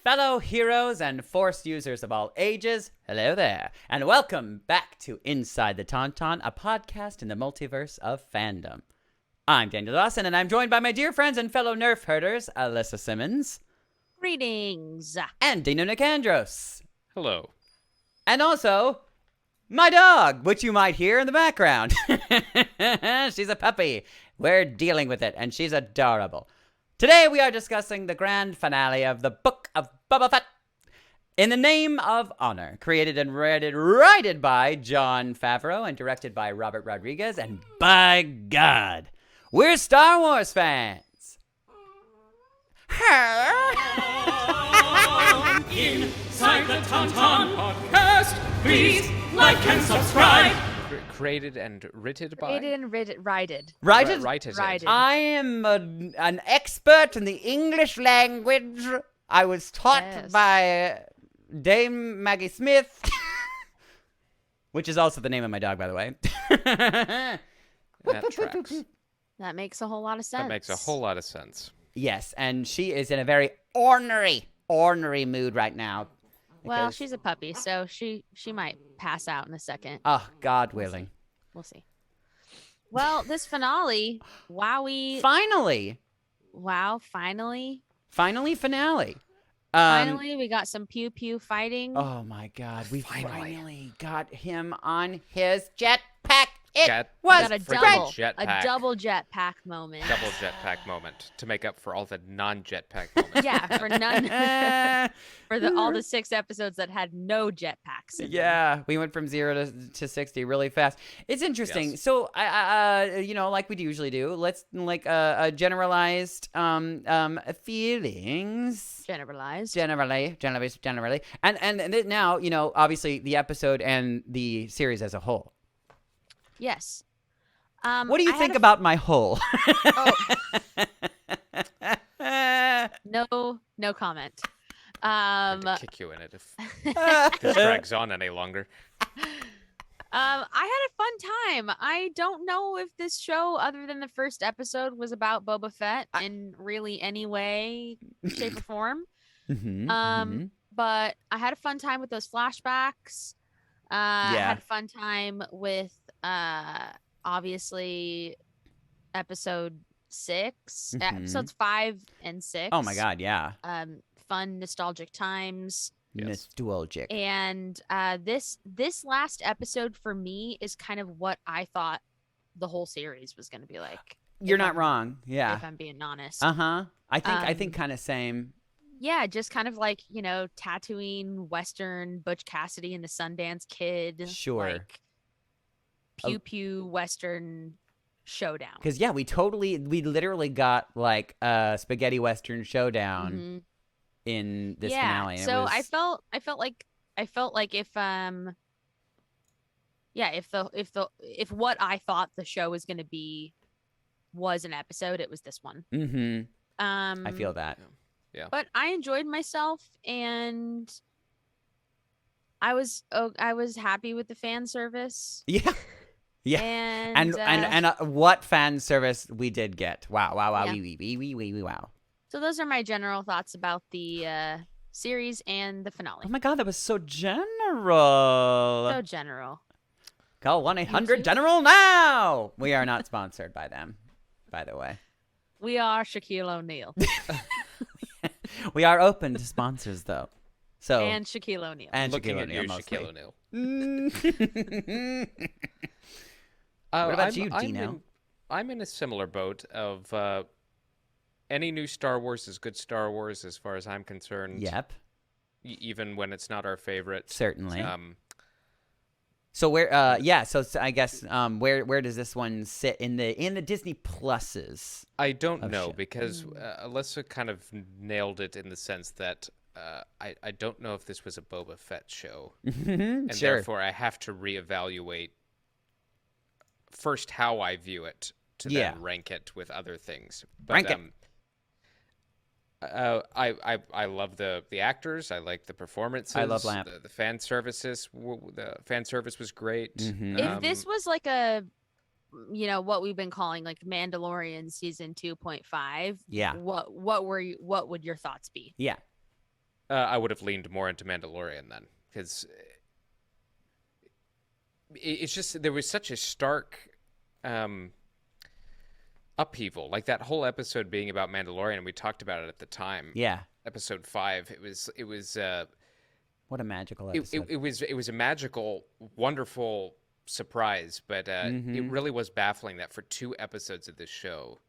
fellow heroes and Force users of all ages, hello there, and welcome back to Inside the Tauntaun, a podcast in the multiverse of fandom. I'm Daniel Dawson, and I'm joined by my dear friends and fellow Nerf herders, Alyssa Simmons. Greetings. And Dino Nicandros. Hello. And also, my dog, which you might hear in the background. She's a puppy. We're dealing with it, and she's adorable. Today we are discussing the grand finale of the Book of Boba Fett. In the Name of Honor, created and written by Jon Favreau and directed by Robert Rodriguez, and by God, we're Star Wars fans. Inside the Tauntaun podcast, please like and subscribe. Created and written by? Created and righted. Righted? I am an expert in the English language. I was taught by Dame Maggie Smith, which is also the name of my dog, by the way. That tracks. That makes a whole lot of sense. That makes a whole lot of sense. Yes, and she is in a very ornery mood right now. Well, she's a puppy, so she might pass out in a second. Oh, God willing. We'll see. Well, this finale, wowie. Finally. Wow, finally. Finally, finale. Finally, we got some pew-pew fighting. Oh, my God. We finally got him on his jetpack. It was a double jetpack moment. Double jetpack moment to make up for all the non-jetpack moments. Yeah, for all the 6 episodes that had no jetpacks. Yeah, we went from 0 to 60 really fast. It's interesting. Yes. So, like we usually do, let's generalized feelings. Generally, and now obviously the episode and the series as a whole. Yes. What do you think about my hole? No comment. I'm going to kick you in it if this drags on any longer. I had a fun time. I don't know if this show, other than the first episode, was about Boba Fett in really any way, shape, or form. But I had a fun time with those flashbacks. I had a fun time with obviously episode 6, episodes 5 and 6. Oh my God, yeah. Fun nostalgic times. Yes. Nostalgic. And this last episode for me is kind of what I thought the whole series was going to be like. You're not wrong. Yeah. If I'm being honest. I think kind of same. Yeah, just kind of like, Tatooine, Western, Butch Cassidy and the Sundance Kid. Sure. Like, pew-pew Western showdown. Because, we literally got, like, a spaghetti Western showdown in this finale. And so I felt like if what I thought the show was going to be was an episode, it was this one. I feel that. Yeah. But I enjoyed myself, and I was happy with the fan service. Yeah. Yeah. And what fan service we did get. Wow. Yeah. Wow. So those are my general thoughts about the series and the finale. Oh my God, that was so general. So general. Call 1-800-GENERAL now. We are not sponsored by them, by the way. We are Shaquille O'Neal. We are open to sponsors, though. So and Shaquille O'Neal. And looking Shaquille at O'Neal, you, mostly. Shaquille O'Neal. What about you, Dino? I'm in a similar boat of any new Star Wars is good Star Wars as far as I'm concerned. Yep. Even when it's not our favorite. Certainly. So where? So I guess where does this one sit in the Disney Pluses? I don't know because Alyssa kind of nailed it in the sense that I don't know if this was a Boba Fett show, and therefore I have to reevaluate first how I view it to then rank it with other things. But, rank it. I love the actors. I like the performances. I love Lamp. The fan services. The fan service was great. If this was like a, what we've been calling like Mandalorian season 2.5. Yeah. What would your thoughts be? Yeah. I would have leaned more into Mandalorian then, because it's just there was such a stark upheaval. Like that whole episode being about Mandalorian, we talked about it at the time. Yeah. Episode 5. It was. What a magical episode. It was a magical, wonderful surprise, but it really was baffling that for 2 episodes of this show,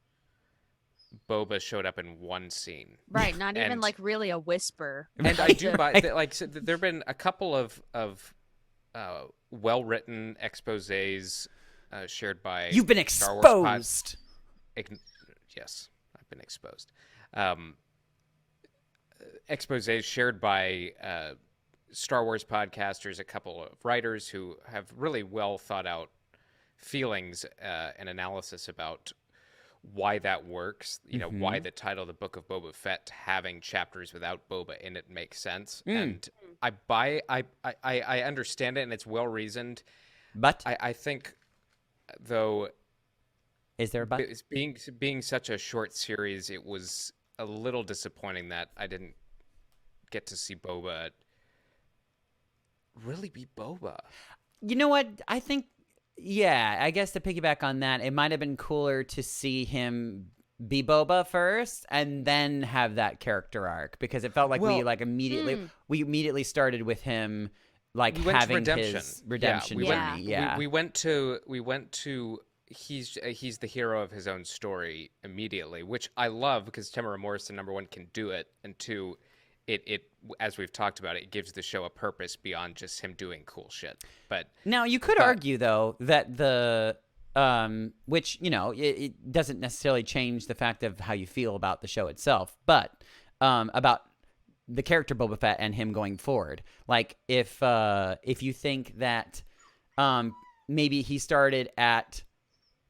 Boba showed up in one scene. Right, not even like really a whisper. And I do buy like so there have been a couple of well-written exposés shared by You've been Star Wars exposed. Yes, I've been exposed. Exposés shared by Star Wars podcasters, a couple of writers who have really well thought out feelings and analysis about why that works. You know, why the title, The Book of Boba Fett, having chapters without Boba in it makes sense. And I understand it, and it's well reasoned. But I think, though, is there a but? Being such a short series, it was a little disappointing that I didn't get to see Boba really be Boba. You know what? I think, yeah, I guess to piggyback on that, it might have been cooler to see him be Boba first and then have that character arc, because it felt like we immediately started with him like having his redemption journey. We went to he's the hero of his own story immediately, which I love because Temuera Morrison, number one, can do it, and two, it as we've talked about, it gives the show a purpose beyond just him doing cool shit. But now you could argue though that the which, you know, it doesn't necessarily change the fact of how you feel about the show itself, but about the character Boba Fett and him going forward. Like if you think that maybe he started at,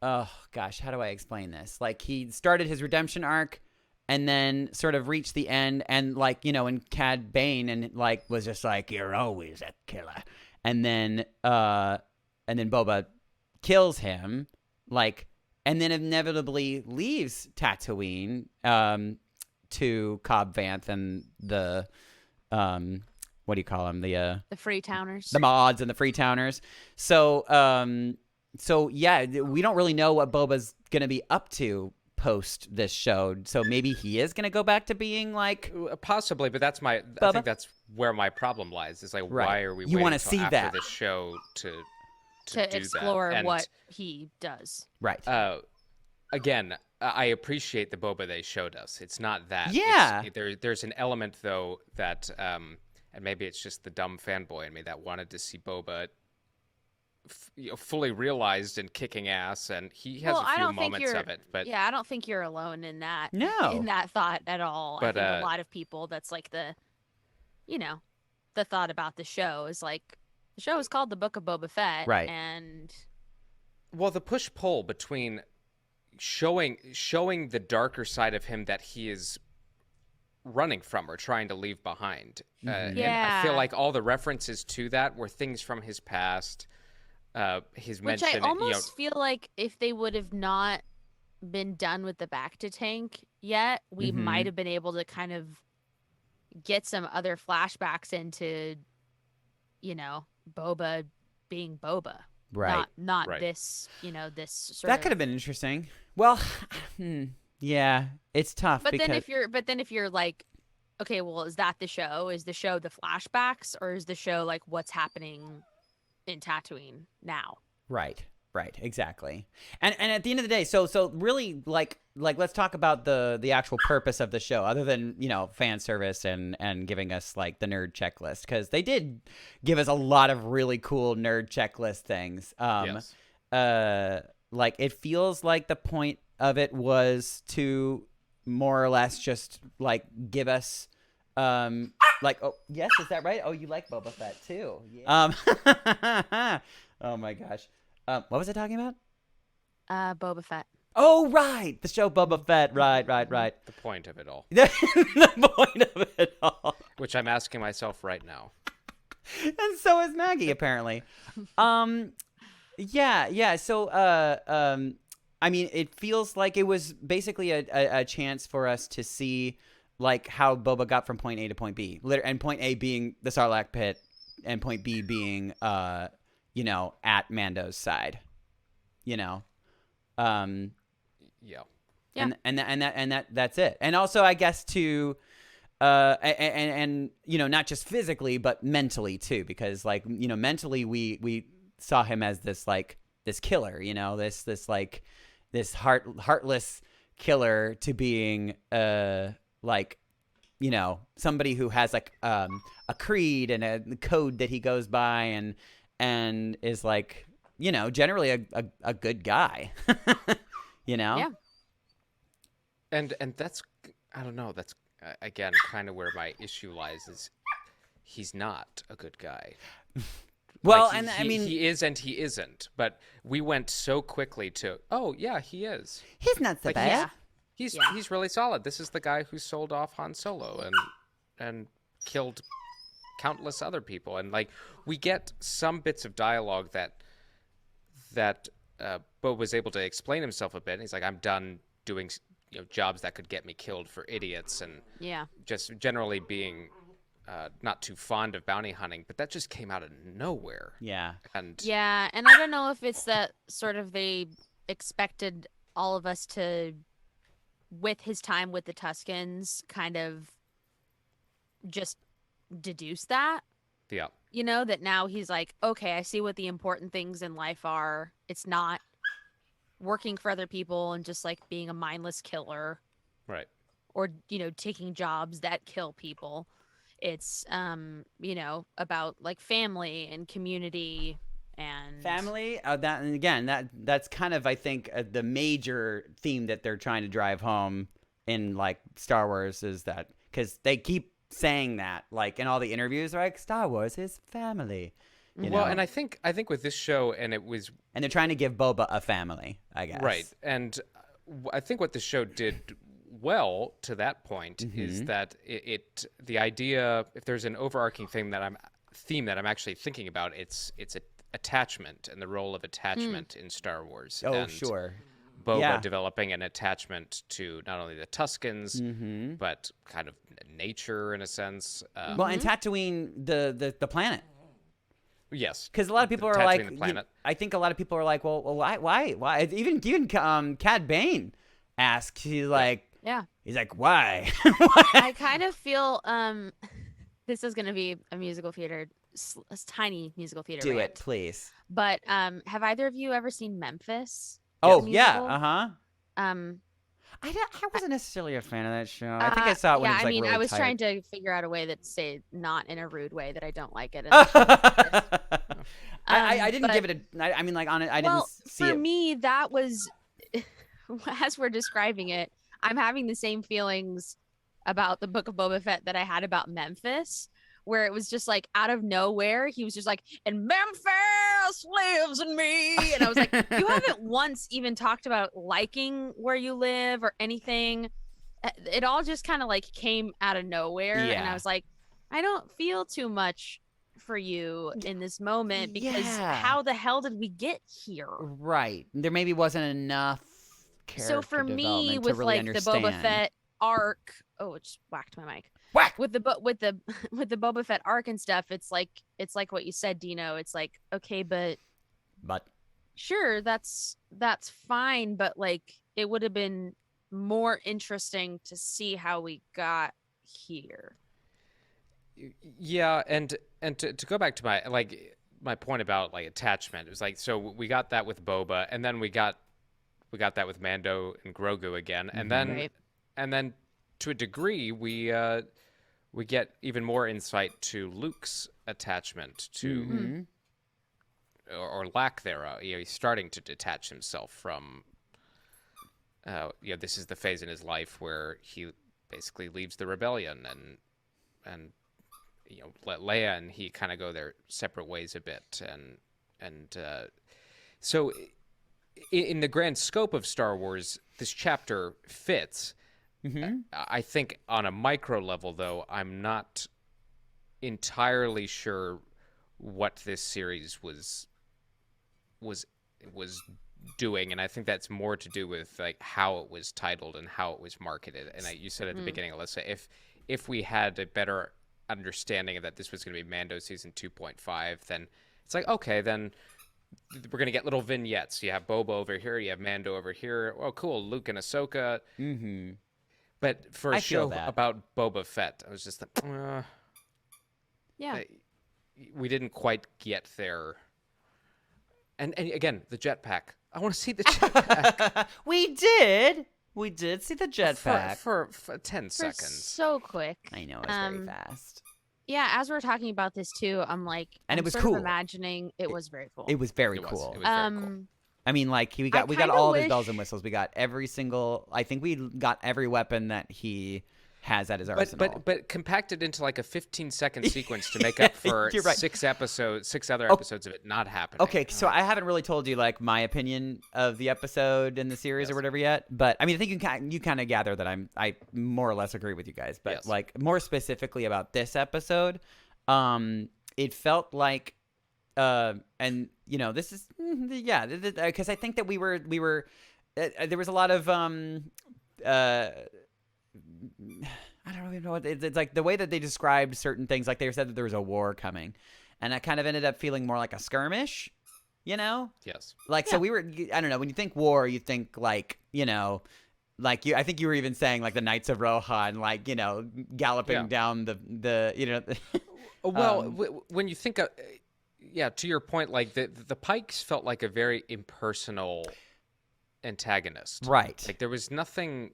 oh gosh, how do I explain this? Like he started his redemption arc and then sort of reached the end, and like, you know, and Cad Bane and like was just like, you're always a killer, and then Boba kills him, like, and then inevitably leaves Tatooine to Cobb Vanth and the what do you call them, the Freetowners, the mods and the Freetowners. So yeah, we don't really know what Boba's gonna be up to post this show, so maybe he is gonna go back to being like possibly, but that's I think that's where my problem lies. Is like, why are we waiting want to till see after that this show to explore that? what he does? Right. Again, I appreciate the Boba they showed us. It's not that. Yeah. There's an element though that, and maybe it's just the dumb fanboy in me that wanted to see Boba fully realized and kicking ass, and he has a few moments of it. But yeah, I don't think you're alone in that. No. In that thought at all. But, I think a lot of people, that's like the thought about the show is like, the show is called The Book of Boba Fett, right? And well, the push-pull between showing the darker side of him that he is running from or trying to leave behind. And I feel like all the references to that were things from his past. Which I almost feel like if they would have not been done with the back to tank yet, we might have been able to kind of get some other flashbacks into, you know, Boba being Boba. Right. Not right. This, you know, this sort that could have been interesting. Well, yeah, it's tough. But then if you're like, okay, well, is that the show? Is the show the flashbacks, or is the show like what's happening in Tatooine now? Right, exactly. And at the end of the day, so really, like let's talk about the actual purpose of the show, other than, you know, fan service and giving us like the nerd checklist, because they did give us a lot of really cool nerd checklist things. Yes. Like it feels like the point of it was to more or less just like give us like, oh yes, is that right? Oh, you like Boba Fett too. Yeah. Oh my gosh. What was I talking about? Boba Fett. Oh right, the show Boba Fett. Right. The point of it all. The point of it all. Which I'm asking myself right now. And so is Maggie, apparently. Yeah. So, I mean, it feels like it was basically a chance for us to see like how Boba got from point A to point B, and point A being the Sarlacc pit, and point B being you know, at Mando's side, you know. Yeah. And that's it. And also, I guess too, and you know, not just physically but mentally too, because like, you know, mentally we saw him as this like this killer, you know, this like this heartless killer, to being like, you know, somebody who has like a creed and a code that he goes by, and is like, you know, generally a good guy. You know? Yeah. And that's, I don't know, that's again kind of where my issue lies, is he's not a good guy. Well, Like, and I mean, he is and he isn't, but we went so quickly to, oh yeah, he is. he's not so Like, bad. He's really solid. This is the guy who sold off Han Solo and killed countless other people, and like we get some bits of dialogue that Bo was able to explain himself a bit. And he's like, I'm done doing, you know, jobs that could get me killed for idiots, and just generally being not too fond of bounty hunting. But that just came out of nowhere. Yeah. And I don't know if it's that sort of they expected all of us to, with his time with the Tuscans, kind of just deduce that. yeah, You know, that now he's like, okay, I see what the important things in life are. It's not working for other people and just like being a mindless killer, right. or, you know, taking jobs that kill people. It's you know, about like family and community and Family, that, and again, that's kind of, I think, the major theme that they're trying to drive home in like Star Wars, is that, because they keep saying that, like in all the interviews, like Star Wars is family. You Well, know? and I think with this show, and they're trying to give Boba a family, I guess. right, and I think what the show did well to that point is that the idea, if there's an overarching theme that I'm actually thinking about, it's attachment and the role of attachment in Star Wars. Oh, and sure. Boba developing an attachment to not only the Tuscans, but kind of nature in a sense. Well, and Tatooine, the planet. Yes, Because a lot of people are Tatooine, like, the planet. I think a lot of people are like, well, why? Even Cad Bane asked. He's like, why? I kind of feel this is going to be a musical theater, a tiny musical theater Do rant. it, please. But have either of you ever seen Memphis? Oh, The yeah, musical? I wasn't necessarily a fan of that show. I think I saw it when it was like really I was tight. trying to figure out a way that say not in a rude way that I don't like it. I didn't but- give it a. I mean, like on it, I well, didn't see for it. me, that was as we're describing it, I'm having the same feelings about the Book of Boba Fett that I had about Memphis, where it was just like out of nowhere, he was just like, and Memphis lives in me. And I was like, you haven't once even talked about liking where you live or anything. It all just kind of like came out of nowhere. And Yeah. I was like, I don't feel too much for you in this moment, because Yeah. how the hell did we get here? Right. There maybe wasn't enough character So for me, development with to really like the understand. Boba Fett arc, oh, it just whacked my mic. Whack! With the with the Boba Fett arc and stuff, it's like what you said, Dino. It's like, okay, but But sure, that's fine, but like it would have been more interesting to see how we got here. Yeah, and to go back to my point about like attachment, it was like, so we got that with Boba, and then we got that with Mando and Grogu again, and then Right. and then to a degree we get even more insight to Luke's attachment to Mhm. or lack thereof. You know, he's starting to detach himself from. This is the phase in his life where he basically leaves the rebellion and let Leia and he kind of go their separate ways a bit, and so in the grand scope of Star Wars, this chapter fits. I think on a micro level, though, I'm not entirely sure what this series was doing, and I think that's more to do with like how it was titled and how it was marketed. And you said at the beginning, Alyssa, if we had a better understanding of that this was going to be Mando season 2.5, then it's like, okay, then we're going to get little vignettes. You have Boba over here, you have Mando over here. Oh, cool, Luke and Ahsoka. Mm-hmm. But for a feel show that. about Boba Fett, I was just like, Yeah. we didn't quite get there. And again, the jetpack. I want to see the jetpack. We did see the jetpack. For 10 For seconds. so quick. I know, it's very fast. Yeah, as we're talking about this too, I'm like, And it I'm was sort cool. of imagining it was very cool. It was very It was. cool. It was very cool. I mean, like we got kinda all of his wish- bells and whistles. We got every single. I think we got every weapon that he has at his arsenal. But compacted into like a 15-second sequence to make up for You're right. 6 other episodes of it not happening. Okay, so I haven't really told you like my opinion of the episode in the series or whatever yet. But I mean, I think you kind of gather that I more or less agree with you guys. But Yes. like more specifically about this episode, it felt like, and you know, this is because I think that we were there was a lot of I don't even know what it's like the way that they described certain things. Like they said that there was a war coming, and that kind of ended up feeling more like a skirmish, you know? Yes. Like so we were. I don't know. When you think war, you think like like I think you were even saying like the Knights of Rohan, like galloping down the Well, when you think of to your point, like the Pikes felt like a very impersonal antagonist. Right. Like there was nothing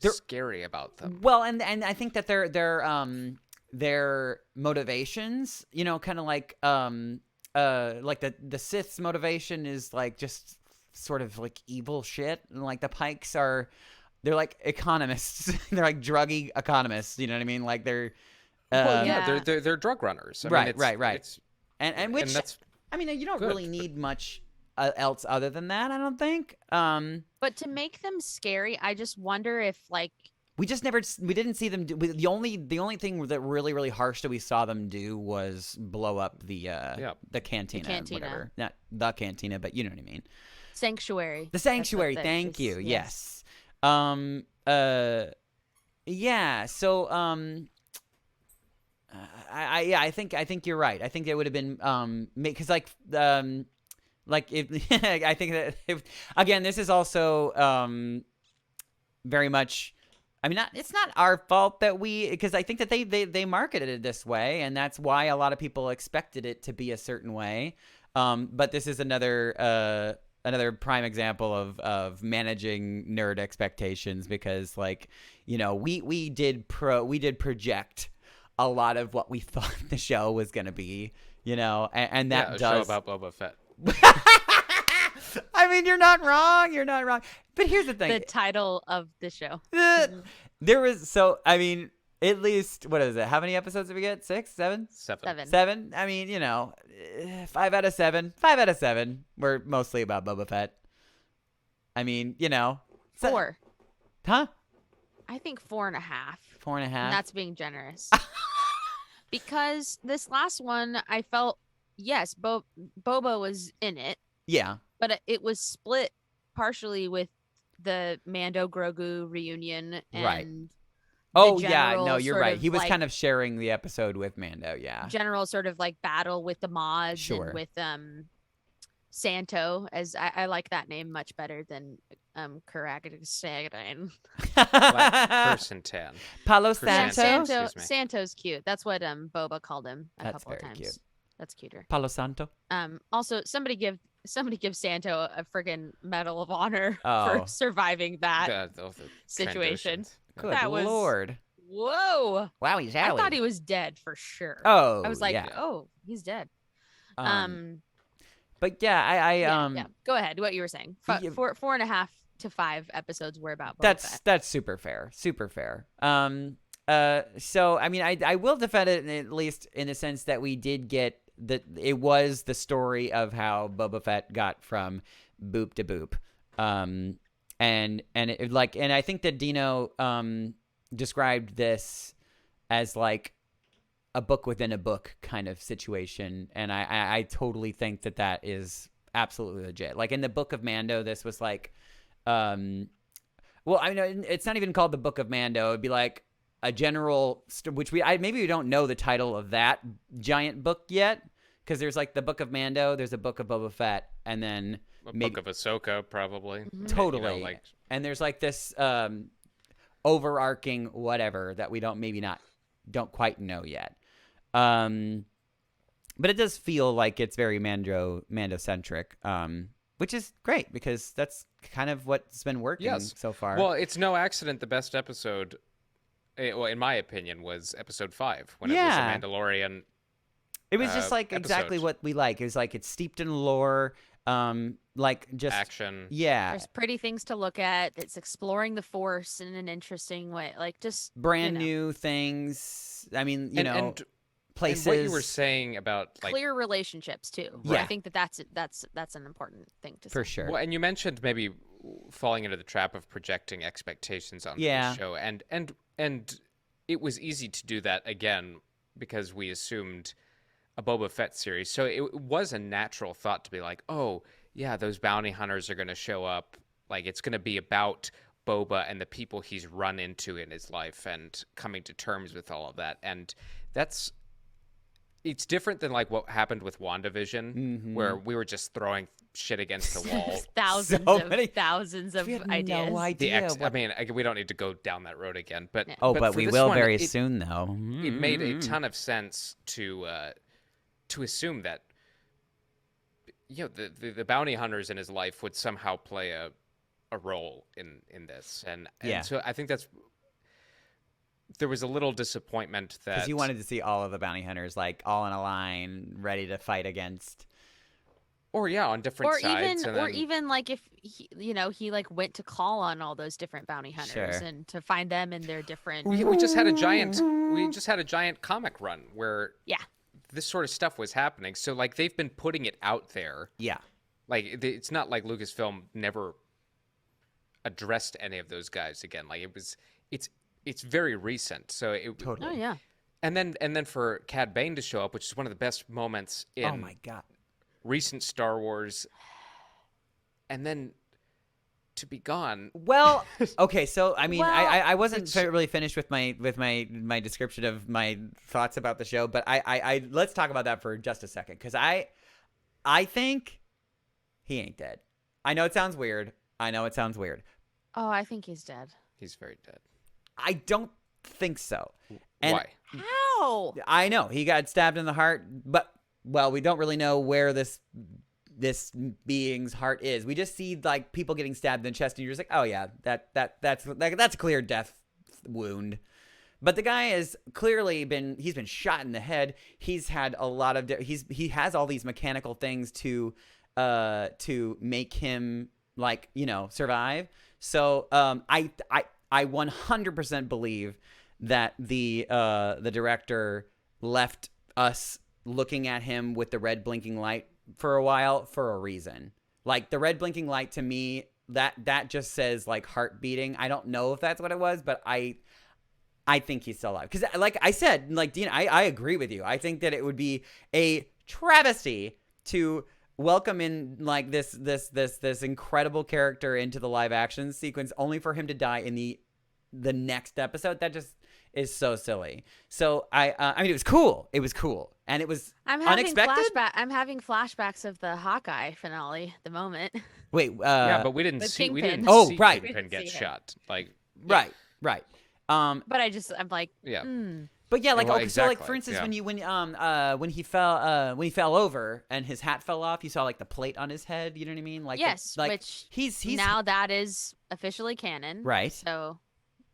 scary about them. Well, and I think that their motivations, kind of like the Sith's motivation is like just sort of like evil shit, and like the Pikes they're like economists. They're like druggy economists. You know what I mean? Like they're they're drug runners. I mean, right. It's, and which that's I mean, you don't good, really need much else other than that. I don't think. But to make them scary, I just wonder if like we didn't see them do. The only thing that really harsh that we saw them do was blow up the cantina, whatever. Not the cantina, but you know what I mean. Sanctuary. The sanctuary. That's what Thank that is. you. Yes. Yeah. So I think you're right. I think it would have been because like if I think that again this is also very much. I mean, it's not our fault that because I think that they marketed it this way, and that's why a lot of people expected it to be a certain way. But this is another prime example of managing nerd expectations, because like we did project a lot of what we thought the show was going to be, and that a does show about Boba Fett. I mean, you're not wrong. But here's the thing. The title of the show. There was I mean, at least what is it? How many episodes did we get? 6, 7? 7. I mean, 5 out of 7. 5 out of 7 were mostly about Boba Fett. I mean, 4. Huh? I think 4.5. 4.5. And that's being generous. Because this last one, I felt yes, Boba was in it. Yeah. But it was split partially with the Mando Grogu reunion and right. Oh yeah, no, general you're sort right. of, He was like, kind of sharing the episode with Mando, yeah. general sort of like battle with the mods Sure. and with Santo, as I like that name much better than Karagadin. Kersantan. Palo Chrysanthemum. Santo. Excuse me. Santo's cute. That's what Boba called him a That's couple of very times. cute. That's cuter. Palo Santo. Also somebody give Santo a friggin' Medal of Honor Oh. for surviving that The situation. Trandoshans. Good That was- Lord. Whoa. Wow, he's I thought he was dead for sure. Oh, I was like, yeah. oh, he's dead. But yeah, I Yeah. Go ahead. What you were saying. Yeah. 4.5 to 5 episodes were about Boba Fett. that's super fair. Super fair. So I mean, I will defend it at least in the sense that we did get that it was the story of how Boba Fett got from boop to boop. And I think that Dino described this as like a book within a book kind of situation, and I totally think that is absolutely legit. Like in the Book of Mando, this was like, well, I mean, it's not even called the Book of Mando. It'd be like a general, which maybe we don't know the title of that giant book yet, because there's like the Book of Mando, there's a Book of Boba Fett, and then Book of Ahsoka, probably. Totally. And there's like this overarching whatever that we don't quite know yet. But it does feel like it's very Mando-centric, which is great because that's kind of what's been working so far. Well, it's no accident the best episode, well, in my opinion, was episode 5 when it was a Mandalorian. It was just like exactly what we like. It was like it's steeped in lore, like just action. Yeah, there's pretty things to look at. It's exploring the Force in an interesting way, like just brand new things. I mean, and places. And what you were saying about like clear relationships too. Yeah. I think that's an important thing to say. For sure. Well, and you mentioned maybe falling into the trap of projecting expectations on the show, and it was easy to do that again because we assumed a Boba Fett series. So it was a natural thought to be like, oh yeah, those bounty hunters are going to show up. Like it's going to be about Boba and the people he's run into in his life and coming to terms with all of that. And it's different than like what happened with WandaVision, where we were just throwing shit against the wall. thousands of ideas. No idea. I mean, we don't need to go down that road again, but but we will very soon, though. It made a ton of sense to assume that the bounty hunters in his life would somehow play a role in this, and so I think there was a little disappointment that because you wanted to see all of the bounty hunters like all in a line, ready to fight against, on different sides, even like if he like went to call on all those different bounty hunters and to find them in their different. We just had a giant comic run where this sort of stuff was happening. So like they've been putting it out there. Yeah, like it's not like Lucasfilm never addressed any of those guys again. Like it's very recent. So it totally. Oh yeah. And then for Cad Bane to show up, which is one of the best moments in recent Star Wars, and then to be gone. Well, okay, so I mean, I wasn't really finished with my description of my thoughts about the show, but I let's talk about that for just a second, because I think he ain't dead. I know it sounds weird. Oh, I think he's dead. He's very dead. I don't think so. And why? How? I know he got stabbed in the heart, but we don't really know where this being's heart is. We just see like people getting stabbed in the chest, and you're just like, oh yeah, that's a clear death wound. But the guy has clearly been shot in the head. He's had a lot of he has all these mechanical things to make him like survive. So I 100% believe that the director left us looking at him with the red blinking light for a while for a reason. Like the red blinking light to me, that just says like heart beating. I don't know if that's what it was, but I think he's still alive. Because like I said, like Dean, I agree with you. I think that it would be a travesty to welcome in like this incredible character into the live action sequence only for him to die in the next episode. That just is so silly. So I mean, it was cool, and it was unexpected. I'm having flashbacks of the Hawkeye finale at the moment. Wait, but we didn't see Kingpin. Kingpin get shot. Like right. But I'm like, But yeah, like exactly. So like for instance, when he fell over and his hat fell off, you saw like the plate on his head. You know what I mean? Like yes, which he's now that is officially canon, right? So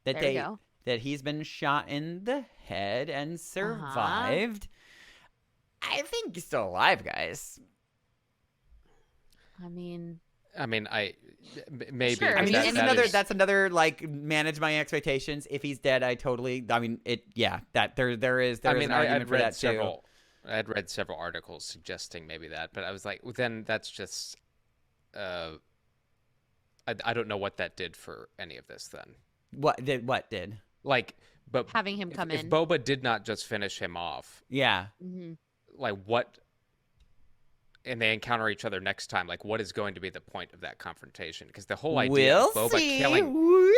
that there we go. That he's been shot in the head and survived. I think he's still alive, guys. I mean, maybe. Sure. I mean, that's that's another like manage my expectations. If he's dead, I mean it. Yeah, that there is an argument for that too. I had read several articles suggesting maybe that, but I was like, well, then that's just. I don't know what that did for any of this. Then what did? Like, but having him come in. If Boba did not just finish him off. Yeah. Mm-hmm. Like what? and they encounter each other next time, like what is going to be the point of that confrontation? Because the whole idea We'll of Boba see. killing. Woo!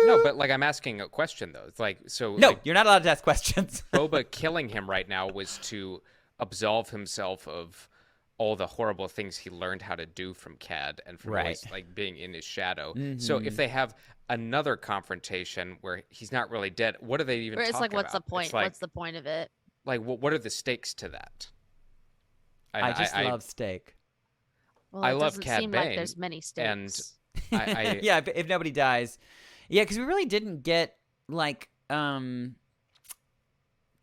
No, but like I'm asking a question though. It's like No, like, you're not allowed to ask questions. Boba killing him right now was to absolve himself of all the horrible things he learned how to do from Cad and from always like being in his shadow. So if they have another confrontation where he's not really dead, what are they even Or it's talking like, what's the about? point? It's like, What's the point of it? like what are the stakes to that? I just love steak. Well, I it love doesn't Cad seem Bane, like there's many and stakes. I Yeah, if nobody dies. Yeah, because we really didn't get, like, trying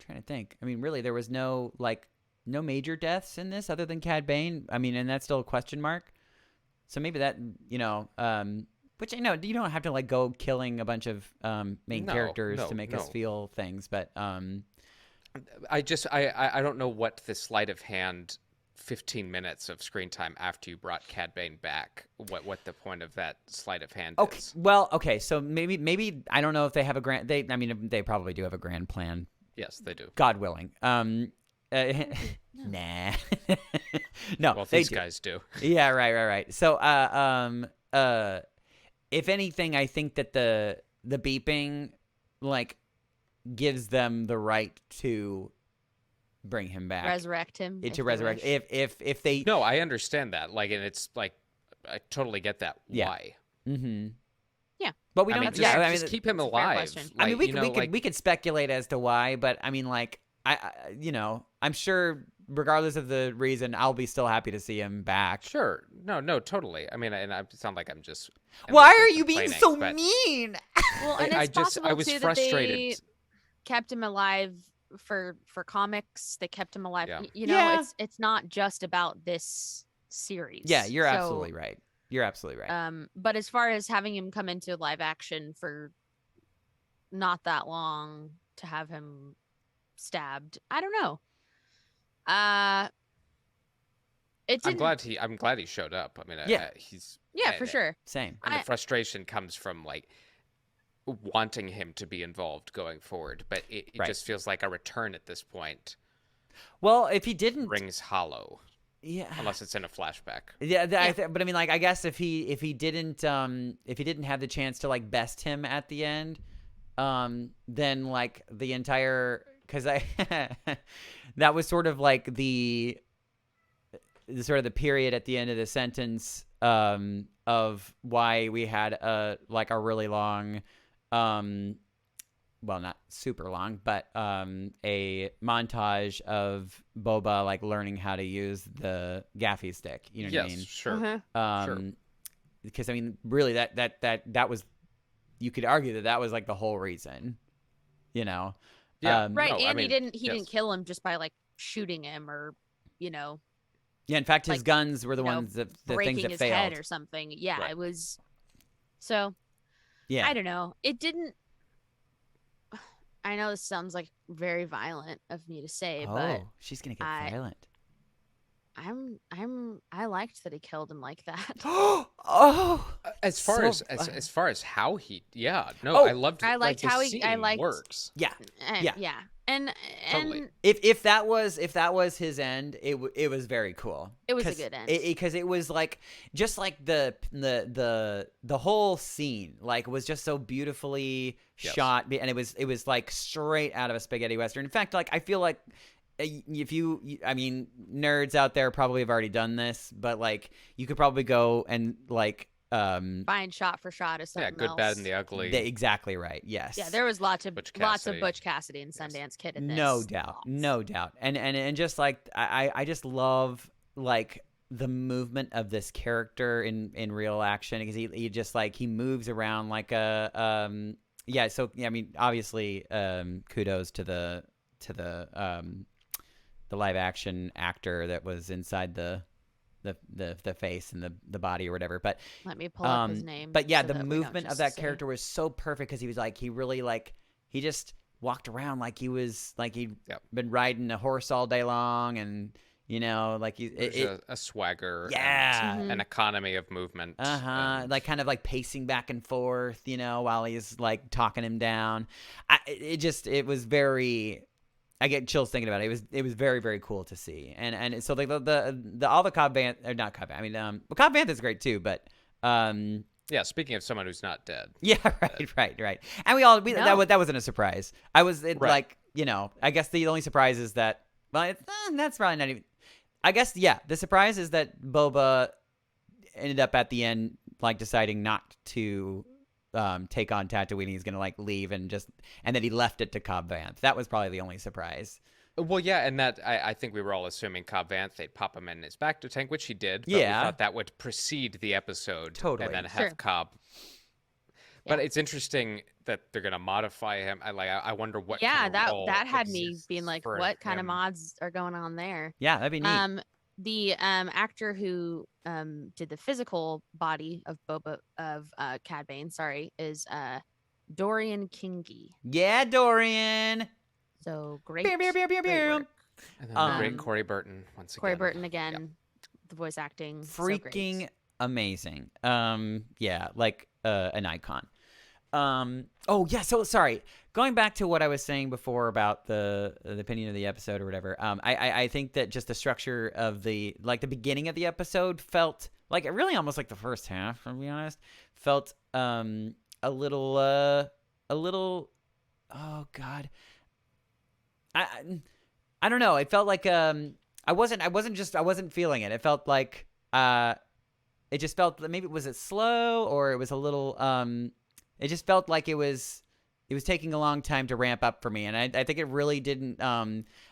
to think. I mean, really, there was no major deaths in this other than Cad Bane. I mean, and that's still a question mark. So maybe that, which, you don't have to, like, go killing a bunch of main characters to make us feel things. But I don't know what the sleight of hand 15 minutes of screen time after you brought Cad Bane back, what the point of that sleight of hand is. Well, okay, so maybe I don't know if they have a grand. They probably do have a grand plan. Yes, they do. God willing. Nah. No, Well, they these do. guys do. Yeah, right. So, if anything, I think that the beeping, like, gives them the right to bring him back, Resurrect him. if to they resurrect. wish. If they No, I understand that. Like, and it's like, I totally get that. Yeah. Why? Mm-hmm. Yeah. But we I don't. mean, just, keep him it's a fair alive. question. I mean, Like, we could speculate as to why, but I mean, like, I'm sure, regardless of the reason, I'll be still happy to see him back. Sure. No, totally. I mean, and I sound like I'm just. Why endlessly are you being complaining, so but mean? Well, and it's possible I was too frustrated. that they kept him alive for comics. They kept him alive. Yeah. Yeah. It's not just about this series. Yeah, you're So, absolutely right. You're absolutely right. But as far as having him come into live action for not that long to have him stabbed, I don't know. It didn't. I'm glad he showed up. I mean, Yeah. he's For sure. Same. And the frustration comes from like wanting him to be involved going forward, but it Right. just feels like a return at this point Well, if he didn't, rings hollow, yeah, unless it's in a flashback. yeah, but I mean, like, I guess if he didn't have the chance to, like, best him at the end, then, like, the entire, because that was sort of like the sort of the period at the end of the sentence of why we had a really long, well, not super long, but a montage of Boba, like, learning how to use the gaffy stick. You know what I mean? Sure. Uh-huh. Because I mean, really, that was, you could argue that was like the whole reason, Yeah. Right, No, I and mean, he yes. didn't kill him just by like shooting him or Yeah, in fact, his like, guns were the ones the breaking things that his failed. head or something. Yeah, Right. it was. So Yeah, I don't know. It didn't. I know this sounds like very violent of me to say, but she's gonna get I- violent. I liked that he killed him like that. Oh, As far so as far as how he, I Oh, loved. I liked the how he- scene I liked- works. yeah. Yeah, and Totally. If that was his end, it was very cool. It was a good end. Because it was like, just like the whole scene, like, was just so beautifully shot, and it was like straight out of a spaghetti western. In fact, like, I feel like, I mean, nerds out there probably have already done this, but like, you could probably go and like find shot for shot is something Good, else. bad, and the ugly. exactly right. Yes. Yeah, there was lots of Butch Butch Cassidy. Cassidy and Sundance Kid in this. No doubt. Lots. No doubt. And just like, I just love, like, the movement of this character in real action, because he just, like, he moves around like a so I mean, obviously, kudos to the live action actor that was inside the face and the body or whatever, but Let me pull up his name. but yeah, so the that we don't movement of just that say- character was so perfect, because he was like, he really, like, he just walked around like he was like he'd been riding a horse all day long, and like There's a swagger, yeah, and an economy of movement. and- like, kind of like pacing back and forth, while he's like talking him down. It was very, I get chills thinking about it. It was very, very cool to see. And so like the all the Cobb Vanth, or not Cobb Vanth, I mean well, Cobb Vanth is great too, but yeah, speaking of someone who's not dead. Yeah, right. And that wasn't a surprise. Like, you know, I guess the only surprise is that, well, that's probably not even, I guess, yeah, the surprise is that Boba ended up at the end, like, deciding not to take on Tatooine. He's going to, like, leave and that he left it to Cobb Vanth. That was probably the only surprise. Well, yeah, and that I think we were all assuming Cobb Vanth, they'd pop him in his bacta tank, which he did. But yeah, we thought that would precede the episode, totally, and then have Cobb. But it's interesting that they're gonna modify him. I wonder what. Yeah, kind of that had me being like, what kind of mods are going on there? Yeah, that'd be neat. The actor who did the physical body of Cad Bane, is Dorian Kingi. Yeah, Dorian. So great. Beer. And then the great Corey Burton once again. Corey Burton again, the voice acting, freaking so amazing. Yeah, like an icon. Oh yeah. So sorry. Going back to what I was saying before about the opinion of the episode or whatever. I think that just the structure of the beginning of the episode felt like it really almost like the first half. To be honest, felt a little. Oh God. I don't know. It felt like I wasn't feeling it. It felt like it just felt maybe was it slow or it was a little it just felt like it was taking a long time to ramp up for me, and I think it really didn't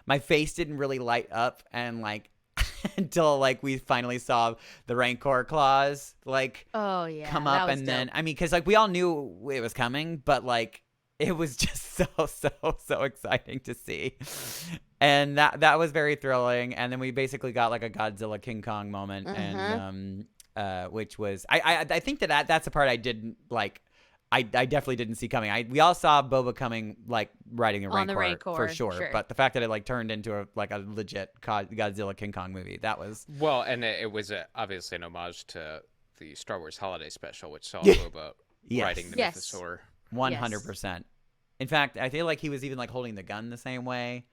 my face didn't really light up and like until like we finally saw the Rancor claws like come up, and then I mean cuz like we all knew it was coming, but like it was just so exciting to see. And that was very thrilling. And then we basically got like a Godzilla King Kong moment, and which was I think that's the part I didn't like. I definitely didn't see coming. We all saw Boba coming, like riding a Rancor for sure. But the fact that it like turned into a legit Godzilla King Kong movie, that was and it was obviously an homage to the Star Wars Holiday Special, which saw Boba riding the Mythosaur. 100%. In fact, I feel like he was even like holding the gun the same way.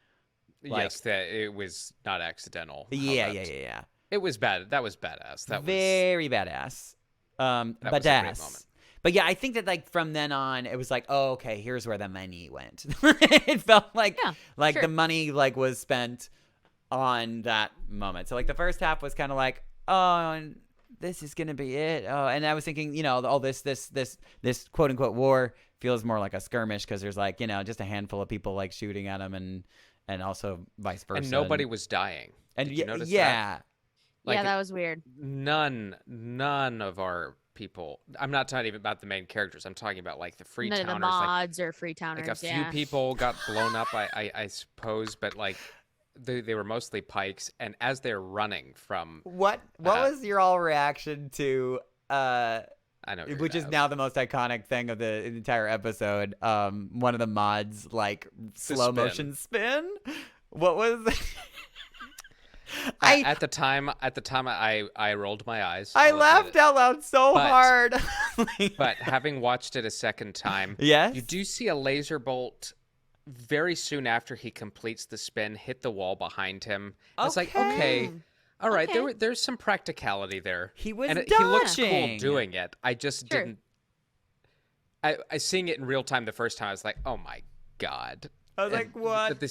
Like, yes, that it was not accidental. Yeah. It was bad. That was badass. That very badass. That was a great moment. But yeah, I think that like from then on, it was like, oh, okay, here's where the money went. It felt like the money like was spent on that moment. So like the first half was kind of like, oh, this is gonna be it. Oh, and I was thinking, you know, this quote unquote war feels more like a skirmish because there's like, you know, just a handful of people like shooting at him and also vice versa. And nobody was dying. And did you notice that? Like, that was weird. None of our people. I'm not talking even about the main characters. I'm talking about like the Freetowners. None of the mods or Freetowners. Like a few people got blown up, I suppose, but like they were mostly pikes. And as they're running from what was your all reaction to I know, which is now the most iconic thing of the entire episode. One of the mods like slow motion spin. What was? At the time, I rolled my eyes. I laughed out loud so hard. But having watched it a second time, yes, you do see a laser bolt very soon after he completes the spin hit the wall behind him. Okay. It's like, okay. All right, there's some practicality there. He was and dodging. He looks cool doing it. I just didn't. I seeing it in real time the first time, I was like, oh my God. I was like, what? But the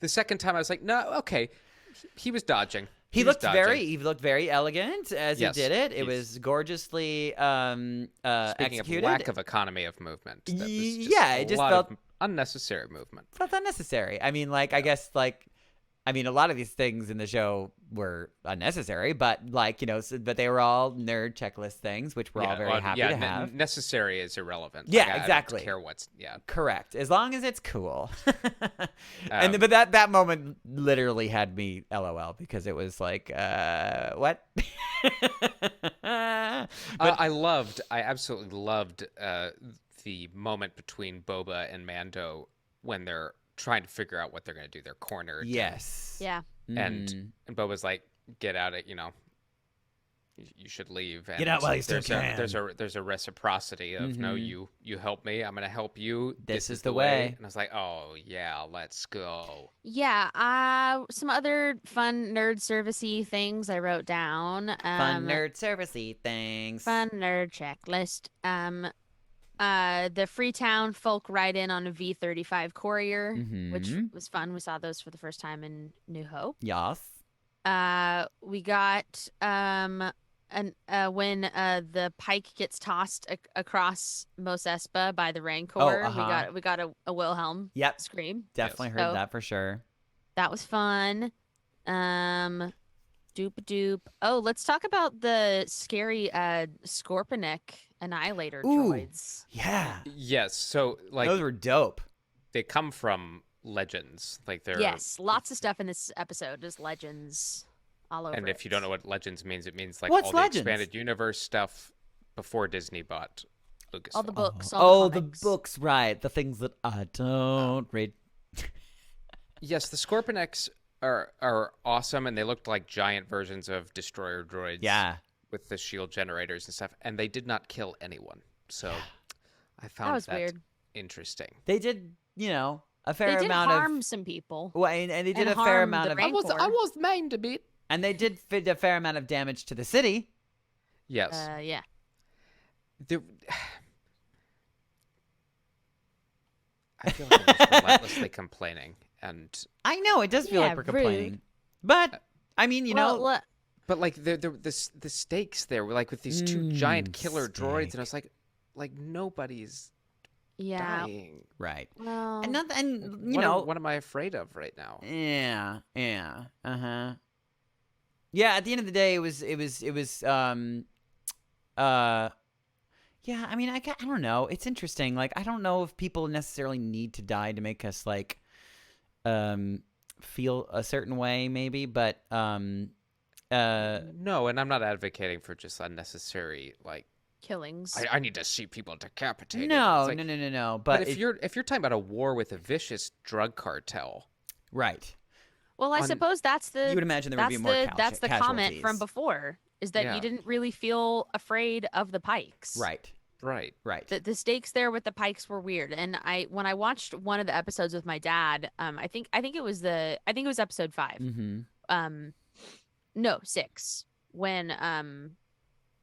second time, I was like, no, okay. He was dodging. He looked very elegant as he did it. It was gorgeously speaking executed. Of lack of economy of movement. It just felt unnecessary movement. Felt unnecessary. I mean, like I guess like. I mean, a lot of these things in the show were unnecessary, but like, you know, but they were all nerd checklist things, which we're all very happy to have. Necessary is irrelevant. Yeah, like, exactly. I don't care what's, correct. As long as it's cool. But that moment literally had me LOL because it was like, what? I absolutely loved the moment between Boba and Mando when they're trying to figure out what they're going to do. They're cornered. Yes. Yeah. And Boba's like, get out of, you know. you should leave. And Get out while you still can. There's a reciprocity of no, you help me, I'm gonna help you. This is the way. And I was like, oh yeah, let's go. Yeah, some other fun nerd servicey things I wrote down. Fun nerd servicey things. Fun nerd checklist. The Freetown folk ride in on a V-35 Courier, which was fun. We saw those for the first time in New Hope. Yes. We got when the pike gets tossed across Mos Espa by the Rancor. We got a Wilhelm scream. Definitely heard that for sure. That was fun. Doop doop. Oh, let's talk about the scary Scorpionic Annihilator droids. Yeah. Yes. So like those were dope. They come from legends. Like they're lots of stuff in this episode is legends all over. And if you don't know what legends means, it means like What's all legends? the expanded universe stuff before Disney bought Lucasfilm. All the books. The books, right? The things that I don't read. Yes, the Scorpionics are awesome, and they looked like giant versions of destroyer droids. Yeah. With the shield generators and stuff, and they did not kill anyone. So I found that was weird. Interesting. They did, a fair they amount did harm some people. Well, and they did a fair amount of. I was maimed a bit. And they did a fair amount of damage to the city. Yes. Yeah. I feel like I'm just relentlessly complaining, and I know it does feel like we're complaining, rude. But I mean, But like the stakes there, like with these two giant killer droids, and I was like nobody's dying, right? Well, what am I afraid of right now? Yeah, yeah. At the end of the day, it was. Yeah, I mean, I don't know. It's interesting. Like, I don't know if people necessarily need to die to make us like, feel a certain way, maybe, but no, and I'm not advocating for just unnecessary like killings. I need to see people decapitated. No. But if you're talking about a war with a vicious drug cartel, right? Well, I suppose that's the. You would imagine there would be more. That's the comment from before. Is that you didn't really feel afraid of the pikes? Right. The stakes there with the pikes were weird, and when I watched one of the episodes with my dad, I think it was episode 5. Mm-hmm. No, 6. When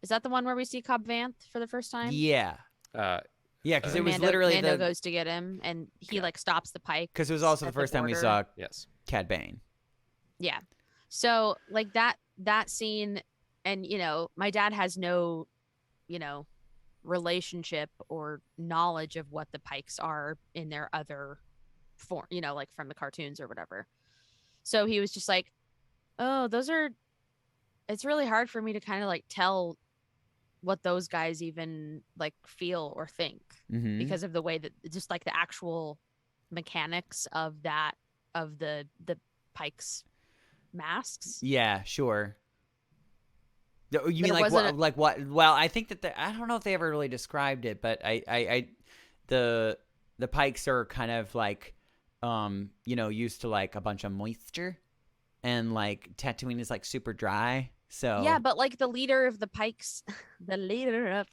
is that the one where we see Cobb Vanth for the first time? Yeah. Yeah, because it was Mando, literally Mando goes to get him, and he like stops the pike. Because it was also the first time we saw Cad Bane. Yeah. So like that scene, and my dad has no, relationship or knowledge of what the pikes are in their other form, like from the cartoons or whatever. So he was just like, oh, it's really hard for me to kind of like tell what those guys even like feel or think because of the way that just like the actual mechanics of the pikes masks. Yeah, sure. You mean like what? Well, I think that I don't know if they ever really described it, but the pikes are kind of like, used to like a bunch of moisture, and like Tatooine is like super dry. So yeah, but like the leader of the pikes, vroom.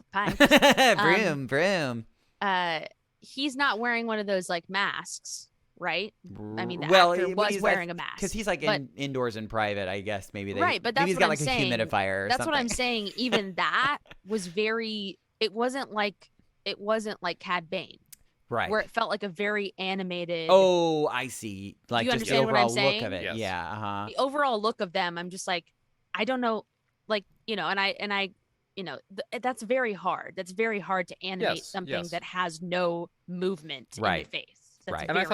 He's not wearing one of those like masks. Right? I mean, the actor was wearing a mask. Because he's like indoors in private, I guess. Maybe but that's he's what got I'm like saying. A humidifier or that's something. what I'm saying. Even that was it wasn't like Cad Bane. Right. Where it felt like a very animated. Oh, I see. Like you just the understand what I'm overall saying? look of it. Yes. Yeah. The overall look of them, I'm just like, I don't know, like, and I that's very hard. That's very hard to animate something that has no movement in the face. That's and I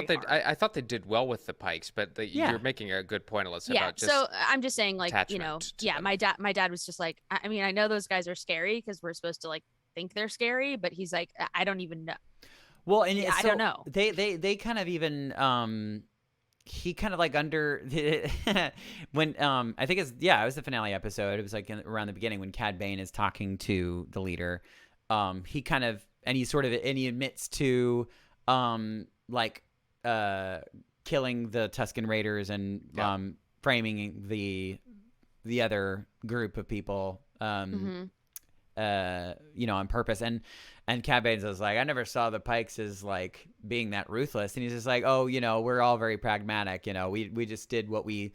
thought they did well with the pikes, but you're making a good point, Alyssa. About just so I'm just saying, like, them. my dad was just like, I mean, I know those guys are scary because we're supposed to like think they're scary, but he's like, I don't even know. Well, and I don't know. They kind of even he kind of like when I think it was the finale episode. It was like around the beginning when Cad Bane is talking to the leader. He kind of he admits to killing the Tusken Raiders and framing the other group of people on purpose. And Cad Bane's is like, I never saw the Pikes as like being that ruthless. And he's just like, oh, we're all very pragmatic. We just did what we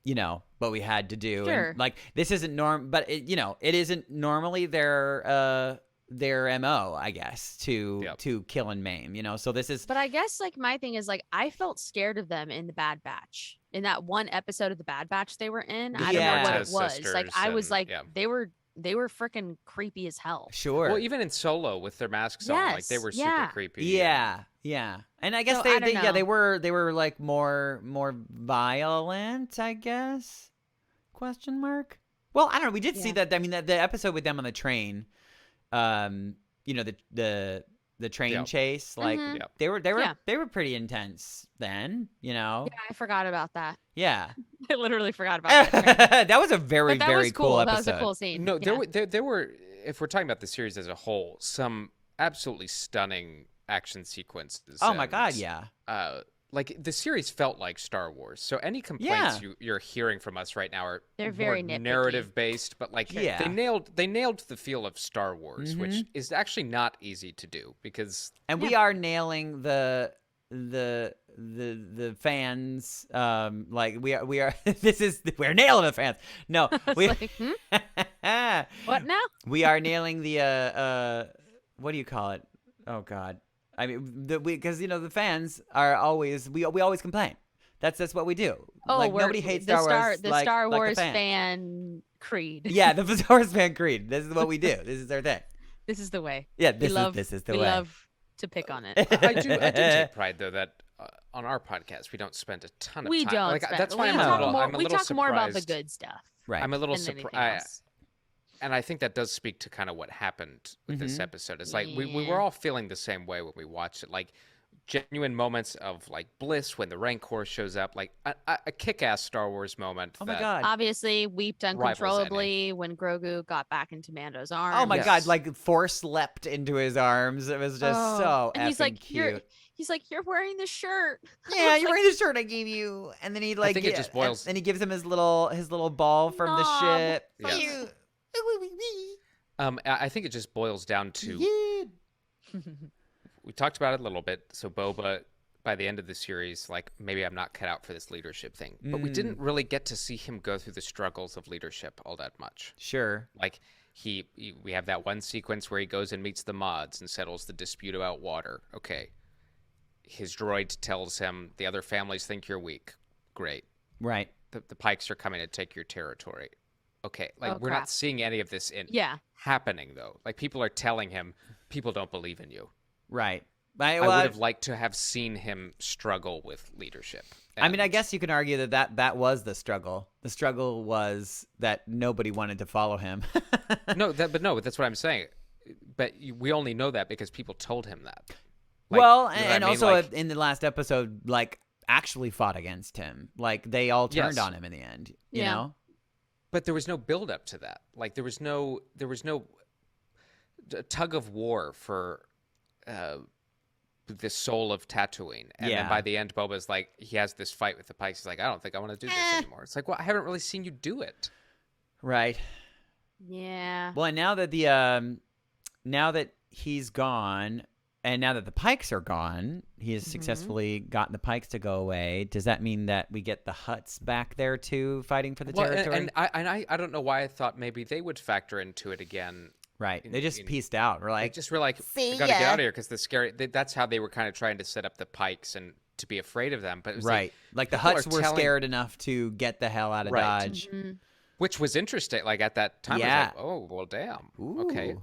had to do. Sure. And like, this isn't but it isn't normally their MO, I guess, to kill and maim, so this is. But I guess like my thing is like, I felt scared of them in the Bad Batch, in that one episode of the Bad Batch they were in. I don't know what it was. Like, I was like, they were freaking creepy as hell. Sure. Well, even in Solo with their masks on, like they were super creepy. Yeah. And I guess they were like more violent, I guess. Question mark. Well, I don't know. We did see that. I mean, the episode with them on the train, the train chase, like they were pretty intense then, Yeah, I forgot about that. Yeah. I literally forgot about that. That was a very cool episode. That was a cool scene. No, there were, if we're talking about the series as a whole, some absolutely stunning action sequences. Oh my God, yeah. Like the series felt like Star Wars. So any complaints you're hearing from us right now are very narrative based, but like they nailed the feel of Star Wars, which is actually not easy to do because we are nailing the fans. Like we are we're nailing the fans. No, what now? We are nailing the what do you call it? Oh God. I mean, because the fans are always we always complain. That's what we do. Oh, like nobody hates Star Wars. The Star Wars fan creed. Yeah, the Star Wars fan creed. This is what we do. This is our thing. This is the way. Yeah, this is the way. We love to pick on it. I do take pride though that on our podcast we don't spend a ton of time. We don't. Like, spend, that's why we talk more about the good stuff. Right. I'm a little surprised. And I think that does speak to kind of what happened with this episode. It's like we were all feeling the same way when we watched it. Like genuine moments of like bliss when the Rancor shows up, like a kick-ass Star Wars moment. Oh my God. Obviously wept uncontrollably when Grogu got back into Mando's arms. Oh my God, like Force leapt into his arms. It was just so and he's like, cute. He's like, you're wearing the shirt. Yeah, you're wearing the shirt I gave you. And then he like, I think it just boils. And he gives him his little ball from the ship. Yes. I think it just boils down to we talked about it a little bit. So Boba, by the end of the series, like maybe I'm not cut out for this leadership thing, but we didn't really get to see him go through the struggles of leadership all that much. Sure. Like we have that one sequence where he goes and meets the mods and settles the dispute about water. Okay. His droid tells him the other families think you're weak. Great. Right. The Pikes are coming to take your territory. Okay, like we're not seeing any of this happening though. Like people are telling him, people don't believe in you. Right. I would have liked to have seen him struggle with leadership. I mean, I guess you can argue that was the struggle. The struggle was that nobody wanted to follow him. But that's what I'm saying. But we only know that because people told him that. Like, well, and also like, in the last episode, like actually fought against him. Like they all turned on him in the end. You know. But there was no build up to that. Like there was no tug of war for the soul of Tatooine. And then by the end, Boba's like, he has this fight with the Pikes. He's like, I don't think I want to do this anymore. It's like, well, I haven't really seen you do it. Right. Yeah. Well, and now that he's gone, and now that the Pikes are gone, he has successfully gotten the Pikes to go away. Does that mean that we get the Hutts back there too, fighting for the territory? And I don't know why I thought maybe they would factor into it again. Right. They just pieced out. We're like, we got to get out of here because that's how they were kind of trying to set up the Pikes and to be afraid of them. But it was like the Hutts were scared enough to get the hell out of Dodge. Mm-hmm. Which was interesting. Like at that time, I was like, oh, well, damn. Ooh. Okay.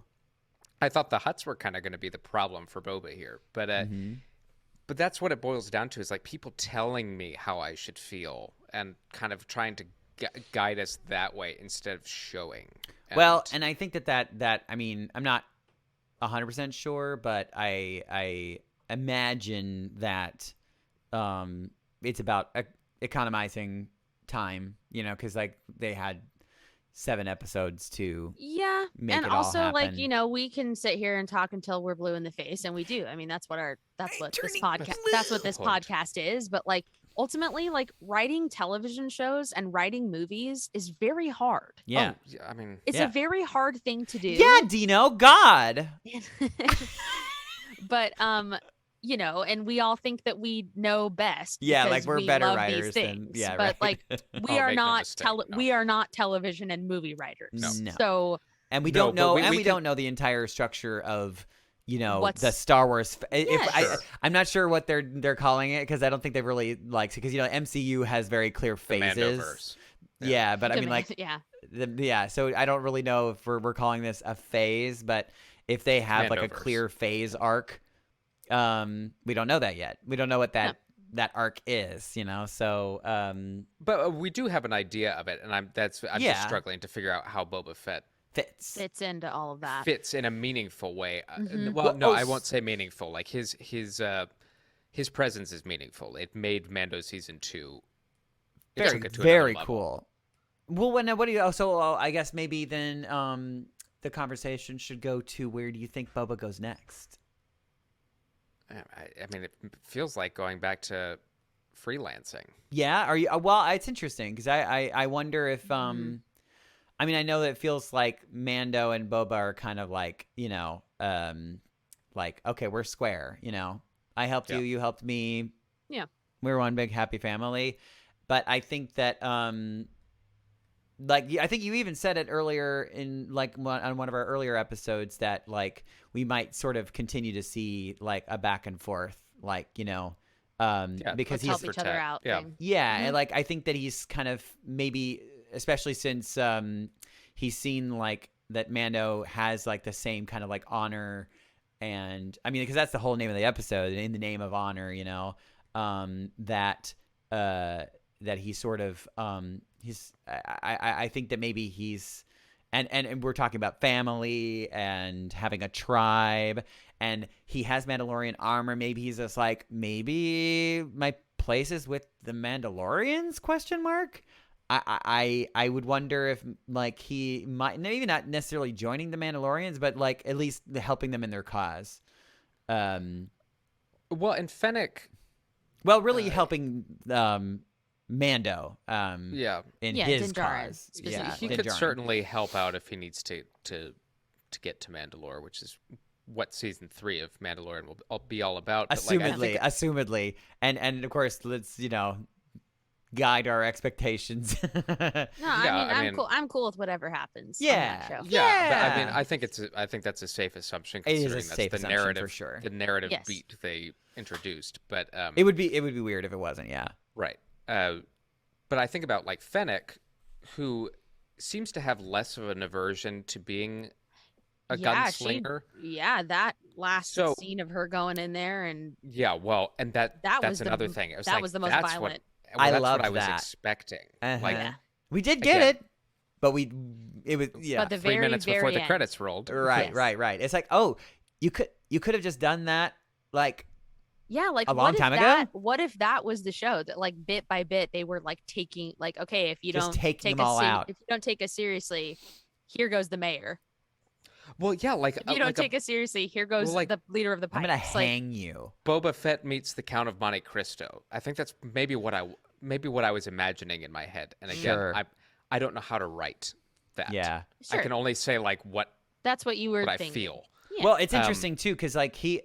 I thought the Hutts were kind of going to be the problem for Boba here. But but that's what it boils down to is like people telling me how I should feel and kind of trying to guide us that way instead of showing. And I think that I mean, I'm not 100% sure, but I imagine that it's about economizing time, because like they had 7 episodes to make and it all also happen. Like we can sit here and talk until we're blue in the face, and we do. I mean, that's what this podcast is. But like ultimately, like, writing television shows and writing movies is very hard. Yeah. Oh, yeah, I mean, It's a very hard thing to do. Yeah, Dino, God. But you know, and we all think that we know best. Yeah, because like we're we better love writers these than things. yeah, but right. like we Oh, are make no not mistake, no. we are not television and movie writers. No. So And we No, don't but know, we and we can- don't know the entire structure of, you know, What's- the Star Wars. Yes. I'm not sure what they're calling it because I don't think they really like because you know MCU has very clear the phases. Mandoverse. Yeah, but I mean like yeah. yeah. So I don't really know if we're calling this a phase, but if they have like a Mandoverse. clear phase arc, we don't know that yet. We don't know what that arc is, you know. So But we do have an idea of it, and I'm just Yeah. struggling to figure out how Boba Fett Fits into all of that. fits in a meaningful way. Mhm. Well, Well, no, oh, I won't say meaningful. Like his presence is meaningful. It made Mando season 2. It very took it to another very level. cool. Well, what do you? Oh, so I guess maybe then the conversation should go to where do you think Boba goes next? I mean, it feels like going back to freelancing. Yeah, are you? Well, it's interesting because I wonder if I mean I know that it feels like Mando and Boba are kind of like you know like okay we're square, you know, I helped you, you helped me, Yeah. we're one big happy family. But I think that like I think you even said it earlier in like on one of our earlier episodes that like we might sort of continue to see like a back and forth, like you know because Let's he's help each other out. Yeah. Thing. yeah, and like I think that he's kind of maybe, especially since he's seen like that Mando has like the same kind of like honor, and I mean because that's the whole name of the episode, in the name of honor, you know, that he sort of he's I think that maybe he's and we're talking about family and having a tribe, and he has Mandalorian armor. Maybe he's just like, maybe my place is with the Mandalorians? Question mark. I would wonder if like he might maybe not necessarily joining the Mandalorians, but like at least helping them in their cause. Well, and Fennec. Well, really helping Mando. Yeah. In Yeah, his Din Djarin, cause. specifically. Yeah, He Din could Djarin. certainly help out if he needs to get to Mandalore, which is what season 3 of Mandalorian will be all about. But, like, I think- Assumedly, and of course, let's guide our expectations. No, Yeah, I I'm mean- cool. I'm cool with whatever happens. Yeah. On that show. Yeah, but I Yeah. mean, I think that's a safe assumption It is a considering that's safe the assumption, narrative for sure. the narrative Yes. beat they introduced. But it would be weird if it wasn't. Yeah. right. But I think about like Fennec, who seems to have less of an aversion to being a gunslinger. Yeah, that last So- scene of her going in there and Yeah, well, and That that's was the- another thing. It was that like, was the most that's violent. I that's loved what I was that. expecting. Uh-huh. Like We did get Again. it, but it was yeah. But the 3 very, minutes before very the end. credits rolled. Right, Yes. right. It's like, oh, you could have just done that like yeah, like A long what if time ago? that, What if that was the show that like bit by bit they were like taking like okay if you Just don't taking take them all us out. if you don't take us seriously, here goes the mayor. Well, yeah, like If you don't like take us seriously, here goes like, the leader of the I'm Pikes. gonna Like, hang you. Boba Fett meets the Count of Monte Cristo. I think that's maybe what I was imagining in my head. And again, Sure. I don't know how to write that. Yeah. sure, I can only say like what that's what you were I thinking. feel. Yeah. Well, it's Um, interesting too, because like he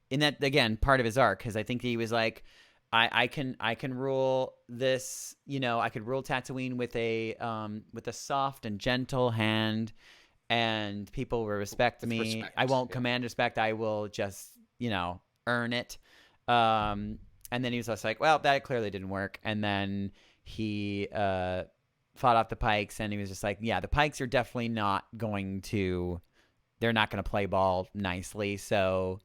in that again part of his arc, because I think he was like, I can rule this, you know, I could rule Tatooine with a soft and gentle hand, and people will respect With me. respect, I won't yeah. command respect. I will just earn it. And then he was just like, well, that clearly didn't work. And then he fought off the Pikes, and he was just like, yeah, the Pikes are definitely not going to. They're not going to play ball nicely, so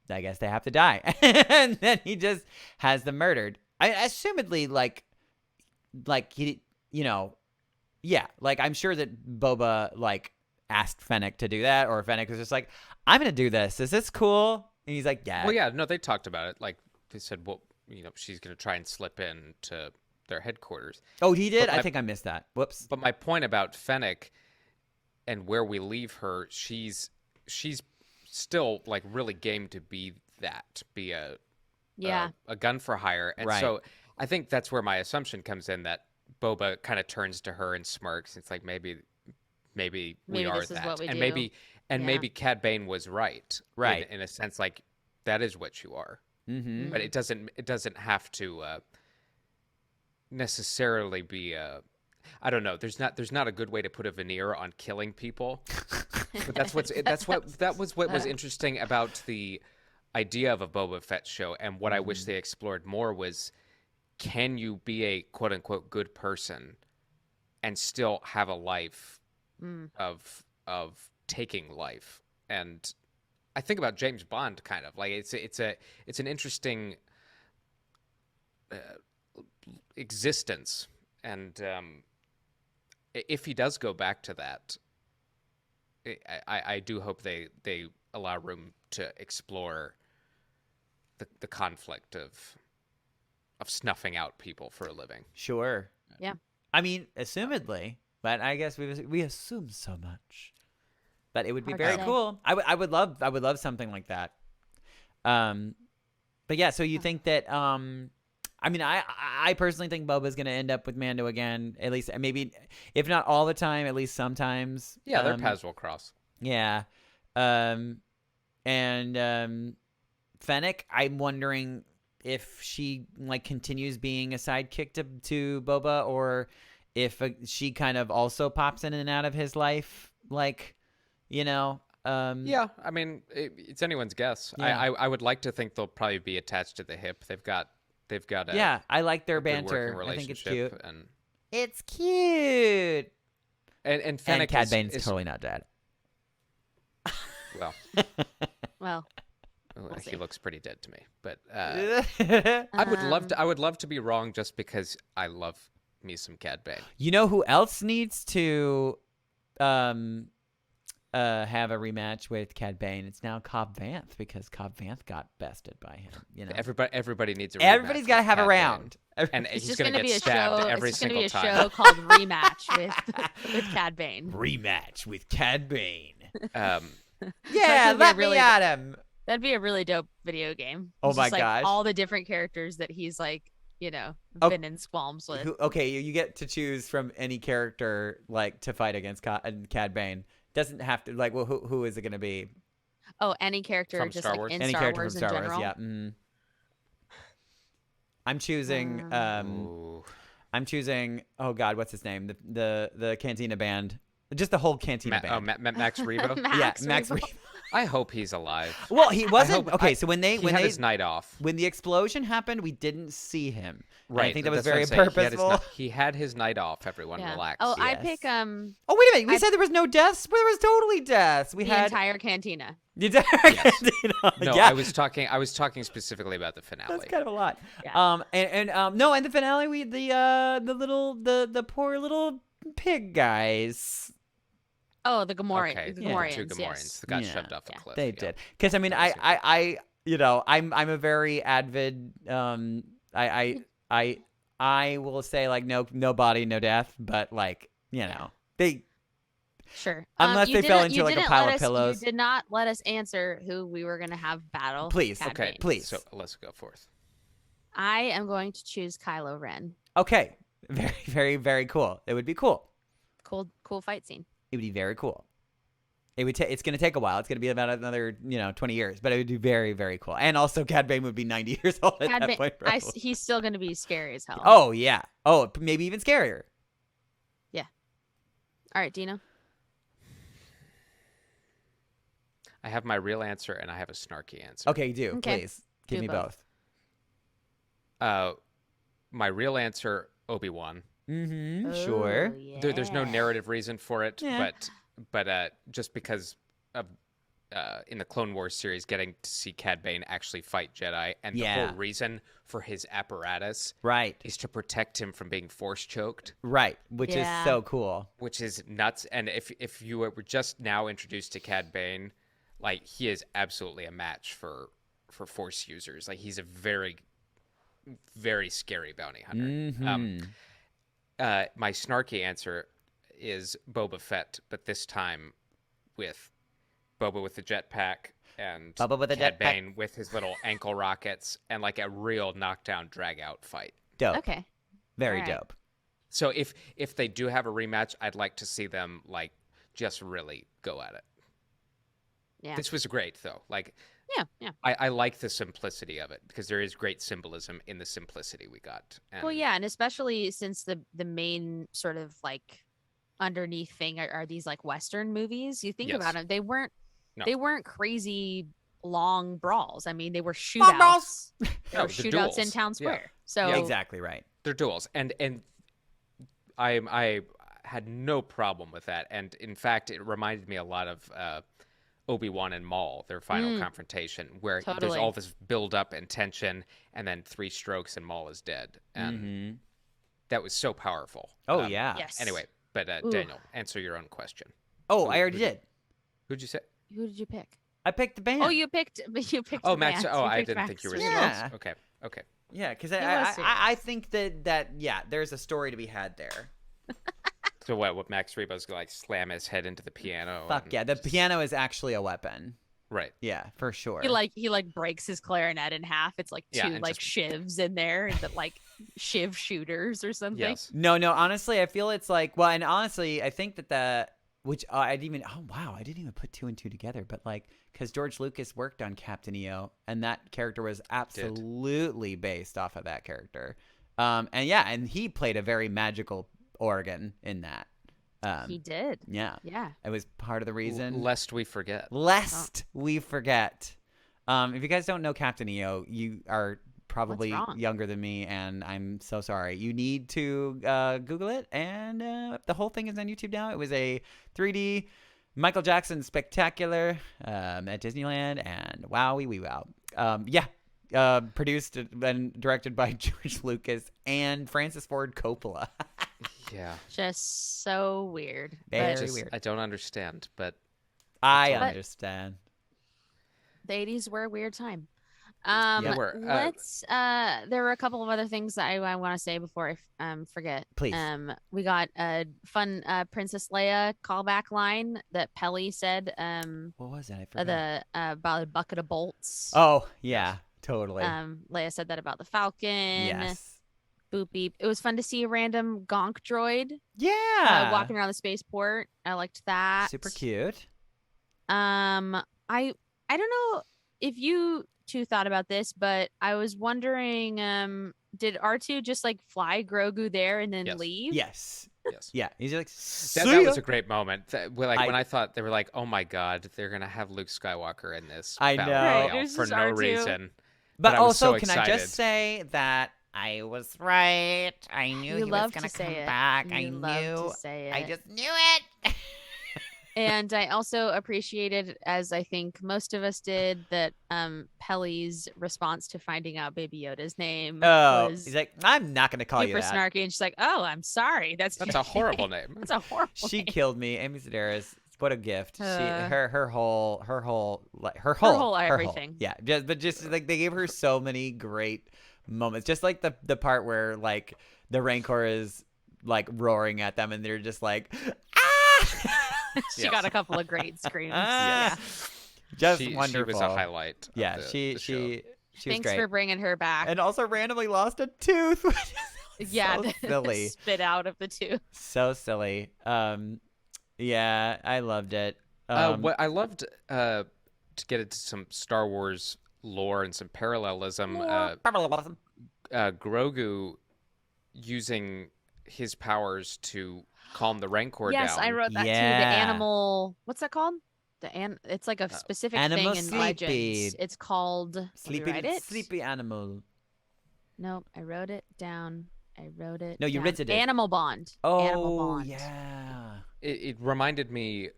I guess they have to die. And then he just has them murdered. Assumedly, like he, yeah, like I'm sure that Boba like asked Fennec to do that, or Fennec was just like, I'm going to do this. Is this cool? And he's like, yeah. Well, yeah, no, they talked about it. Like they said, well, she's going to try and slip in to their headquarters. Oh, he did? But I think I missed that. Whoops. But my point about Fennec and where we leave her, she's still like really game to be a Yeah. a gun for hire. And Right. so I think that's where my assumption comes in, that Boba kind of turns to her and smirks. It's like, maybe we Maybe are this is that. what we and do. maybe Yeah. maybe Cad Bane was right. Right. In a sense, like, that is what you are. Mm-hmm. But it doesn't have to necessarily be I don't know. There's not a good way to put a veneer on killing people. But that was what was interesting about the idea of a Boba Fett show, and what I wish they explored more was, can you be a quote unquote good person and still have a life of taking life? And I think about James Bond kind of like it's an interesting existence, and if he does go back to that, I do hope they allow room to explore the conflict of snuffing out people for a living. Sure. Yeah. I mean, assumedly, but I guess we assume so much. But it would be Hard to very say. cool. I would love something like that. But yeah, so you think that I mean, I personally think Boba's gonna end up with Mando again, at least maybe, if not all the time, at least sometimes. Yeah, their paths will cross. Yeah. Fennec, I'm wondering if she like continues being a sidekick to Boba, or if she kind of also pops in and out of his life, like, you know. Yeah, I mean, it's anyone's guess. Yeah. I would like to think they'll probably be attached to the hip. They've got a Yeah, I like their a good working banter. I think it's relationship, cute. and It's cute. and Fennec Cad is Bane's totally not dead. well, Well, he see. looks pretty dead to me. But You I would love to be wrong, just because I love me some Cad Bane. know who else needs to have a rematch with Cad Bane? It's now Cobb Vanth, because Cobb Vanth got bested by him. You know, Everybody needs a rematch everybody's got to with have a Cad round. Bane. And it's he's just gonna gonna get be a stabbed show. every It's just gonna single be a time. show called Rematch with Cad Bane. Rematch with Cad Bane. Um, Yeah, be a let me really- at him. That'd be a really dope video game. Oh It's my just, like, gosh. all the different characters that he's like, Oh, been in squalms with. Okay, you get to choose from any character like to fight against Cad Bane. Doesn't have to like. Well, who is it going to be? Oh, any character From just Star like Wars? in Any Star character Wars from Star in Wars? general. Yeah. I'm choosing. ooh. I'm choosing. Oh God, what's his name? The Cantina band. Just the whole Cantina band. Max Rebo. Max Rebo. Rebo. I hope he's alive. Well, he wasn't. hope- Okay, so when He had his night off. when the explosion happened, we didn't see him. And Right. I think that was that's very what I'm saying. purposeful. He had his night off. Everyone Yeah. relax. Oh, I Yes. pick Oh wait a minute. We said there was no deaths. Well, there was totally deaths. We the had entire cantina. the entire Yes. Cantina. No, Yeah. I was talking specifically about the finale. That's kind of a lot. Yeah. No, in the finale, we the poor little pig guys. Oh, the Gamorrean. Okay, The the Gamorreans. two Gamorreans Yes. that got Yeah. shoved off a Yeah. cliff. They yeah. did, because I mean, That was I'm a very avid I will say like no body, no death, but like they Sure. Unless you they fell didn't- into, you like, a didn't pile let of us- pillows. You did not let us answer who we were going to have battle. Please. Cad Okay, Bane. please. So let's go forth. I am going to choose Kylo Ren. Okay, very very very cool. It would be cool. Cool fight scene. It would be very cool. It would it's going to take a while. It's going to be about another 20 years, but it would be very very cool. And also, Cad Bane would be 90 years old at Cad that Bane- point. Probably. he's still going to be scary as hell. Oh yeah. Oh, maybe even scarier. All right, Dino. I have my real answer and I have a snarky answer. Okay, do Okay. please give Do me both. My real answer, Obi-Wan. Mm-hmm. Sure. Oh, There's no yeah. narrative reason for it, Yeah. but just because of in the Clone Wars series, getting to see Cad Bane actually fight Jedi, and the Yeah. whole reason for his apparatus Right. is to protect him from being force choked, Right. Which Yeah. is so cool. which is nuts. And if you were just now introduced to Cad Bane, like, he is absolutely a match for force users. Like, he's a very, very scary bounty hunter. Mm-hmm. My snarky answer is Boba Fett, but this time with Boba with the jetpack, and Bubba with a Cad jetpack. Bane with his little ankle rockets, and like a real knockdown drag out fight. Dope. Okay. Very All right. dope. So if they do have a rematch, I'd like to see them like just really go at it. Yeah. This was great though. Like Yeah. I like the simplicity of it because there is great symbolism in the simplicity we got. And Well, yeah, and especially since the main sort of like underneath thing are these like Western movies. You think about Yes. it, they weren't No. crazy long brawls. I mean, they were Long brawls. shootouts. They No, were the shootouts in duels. town Yeah. square. So Yeah, Exactly right. They're duels, and I had no problem with that. And in fact, it reminded me a lot of Obi-Wan and Maul, their final confrontation, where there's Totally. all this build-up and tension, and then 3 strokes and Maul is dead, and that was so powerful. Oh, yeah. yes. Anyway, but Daniel, answer your own question. Oh, I already did. Who'd you say? who did you pick? I picked the band. Oh, you picked Oh, the Max. band. Oh, You I picked didn't Max think you were Rebo. Yeah. serious. Okay. Yeah, because was I think that yeah, there's a story to be had there. So what Max Rebo's gonna like slam his head into the piano? Fuck and yeah, the just- piano is actually a weapon. Right. Yeah, for sure. He like breaks his clarinet in half. It's like Yeah, two and like just- shivs in there, that like shiv shooters or something. Yes. No, honestly, I feel it's like, well, and honestly, I think that which I didn't even, oh wow, I didn't even put 2 and 2 together, but like, because George Lucas worked on Captain EO, and that character was absolutely based off of that character. And yeah, and he played a very magical organ in that. He did. Yeah, Yeah. it was part of the reason. Lest we forget. Lest we forget. If you guys don't know Captain EO, you are probably wrong? younger than me, and I'm so sorry. You need to Google it, and the whole thing is on YouTube now. It was a 3D Michael Jackson spectacular at Disneyland, and wow. Produced and directed by George Lucas and Francis Ford Coppola. Yeah. Just so weird. Very But weird. I don't understand, but I But- understand. the 80s were a weird time. Yeah. Were, Let's there were a couple of other things that I want to say before I forget. Please. We got a fun Princess Leia callback line that Pelly said What was it? I forgot. about a bucket of bolts. Oh, yeah, totally. Leia said that about the Falcon. Yes. Boop beep. It was fun to see a random gonk droid Yeah. walking around the spaceport. I liked that. Super cute. I don't know if you two thought about this, but I was wondering, did R2 just like fly Grogu there and then Yes. leave? Yes. yes. Yeah. He's like, That was a great moment. When I- I thought they were like, "Oh my God, they're gonna have Luke Skywalker in this." I battle know. Right, royale this for is no R2. reason. But I was also, so can I excited. just say that I was right? I knew You he was love going to to come say it. back. I You love knew. to say I it. just knew it. And I also appreciated, as I think most of us did, that Pelly's response to finding out Baby Yoda's name Oh, was he's like, I'm not going to call you super that. snarky, and she's like, "Oh, I'm sorry. That's That's a horrible name. That's a horrible. She name. killed me. Amy Sedaris. What a gift. Uh, her whole everything. Yeah. Just like they gave her so many great moments. Just like the part where like the Rancor is like roaring at them and they're just like, ah! She Yes. got a couple of great screams. Ah! Yeah. Just She wonderful. was a highlight. of Yeah, the she show. was Thanks great. for bringing her back. And also randomly lost a tooth. Which is yeah, so silly. spit out of the tooth. So silly. Yeah, I loved it. What I loved to get into some Star Wars lore and some parallelism. Grogu using his powers to calm the Rancor Yes, down. I wrote that too. The Yeah. animal. What's that called? It's like a specific Animal thing in sleepy. Legends. It's called. Did you write it? sleepy animal. Nope, I wrote it down. I wrote it. No, you down. written it. Animal Bond. Oh, Animal Bond. yeah. It reminded me,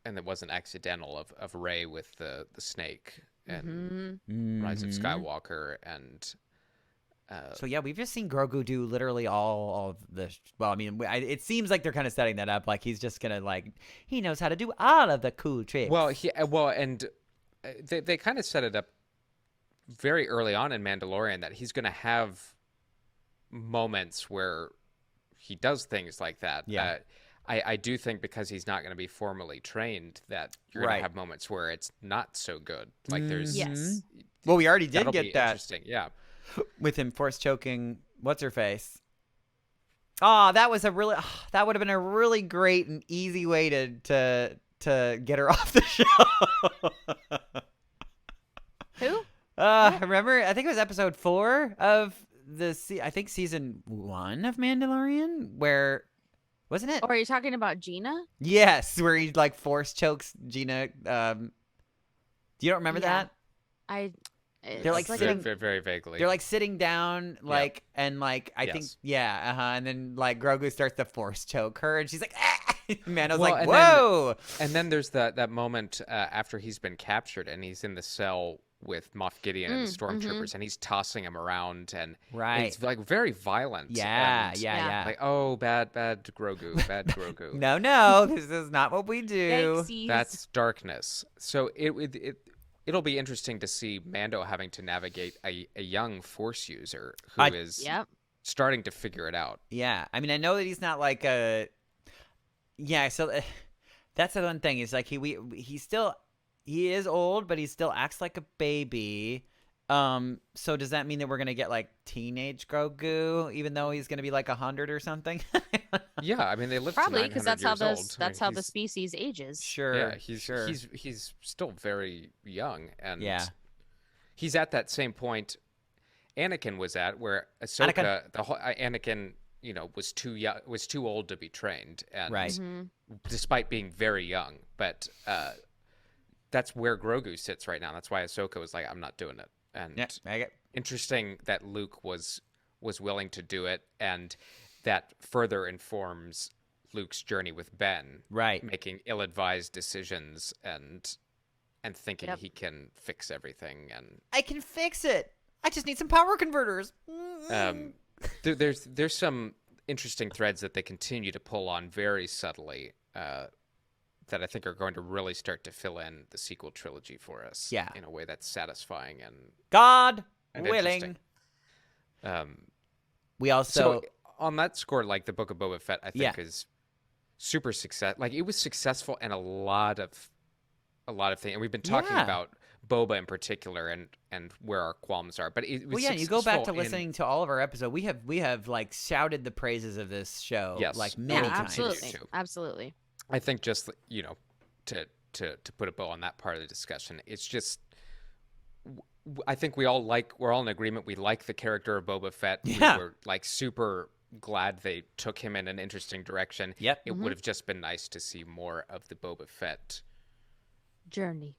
and it wasn't accidental, of Rey with the snake and Mhm. Rise of Mhm. Skywalker and. So yeah, we've just seen Grogu do literally all of this. Well, I mean, it seems like they're kind of setting that up. Like he's just gonna he knows how to do all of the cool tricks. They kind of set it up very early on in Mandalorian that he's going to have moments where he does things like that. Yeah. I do think because he's not going to be formally trained that you're going Right. to have moments where it's not so good. Like there's Yes. Well, we already did that'll get be that interesting. Yeah. with him force choking what's her face. Oh, that was that would have been a really great and easy way to get her off the show. Who? Remember? I think it was episode 4 of I think season 1 of Mandalorian, where wasn't it? Or are you talking about Gina? Yes, where he like force chokes Gina. You don't remember Yeah. that? They're like very, sitting- very vaguely. They're like sitting down, like, and like I think, Yes. and then like Grogu starts to force choke her, and she's like, ah! Mando's Well, like, and whoa. And then there's that moment after he's been captured and he's in the cell with Moff Gideon and the stormtroopers, and he's tossing him around, and Right. it's like very violent. Yeah, and, yeah. Like, oh, bad Grogu, bad Grogu. No, this is not what we do. Yikesies. That's darkness. So it'll be interesting to see Mando having to navigate a young Force user who is Yep. starting to figure it out. Yeah, I mean, I know that he's not like a. Yeah, so that's the one thing. Is like he is old, but he still acts like a baby. So does that mean that we're gonna get like teenage Grogu, even though he's gonna be like 100 or something? Yeah, I mean they live Probably because because that's how old. the species ages. Sure. Yeah, he's sure. he's still very young, and Yeah. he's at that same point Anakin was at, where Ahsoka, Anakin, was too old to be trained, and Right. despite being very young, but that's where Grogu sits right now. That's why Ahsoka was like, I'm not doing it, and Yeah, I get. interesting that Luke was willing to do it, and that further informs Luke's journey with Ben, Right. making ill-advised decisions and thinking Yep. he can fix everything. And I can fix it. I just need some power converters. there's some interesting threads that they continue to pull on very subtly that I think are going to really start to fill in the sequel trilogy for us. Yeah. In a way that's satisfying and God and willing. interesting. We also. So on that score, like the Book of Boba Fett, I think Yeah. is super success. Like it was successful in a lot of things, and we've been talking Yeah. about Boba in particular and where our qualms are. But it was Well, yeah, you go back to successful in- listening to all of our episodes. We have like shouted the praises of this show, Yes. like Yeah, many Yeah, times. absolutely, too. absolutely. I think just to put a bow on that part of the discussion, it's just. I think we're all in agreement. We like the character of Boba Fett. Yeah. We were like super glad they took him in an interesting direction. Yep. It would have just been nice to see more of the Boba Fett Journey.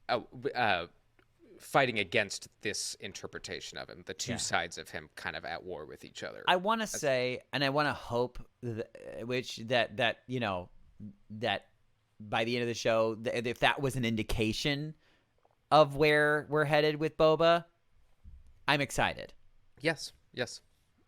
fighting against this interpretation of him. The two sides of him kind of at war with each other. I want to say, and I want to hope, that by the end of the show, if that was an indication of where we're headed with Boba, I'm excited. Yes. Yeah.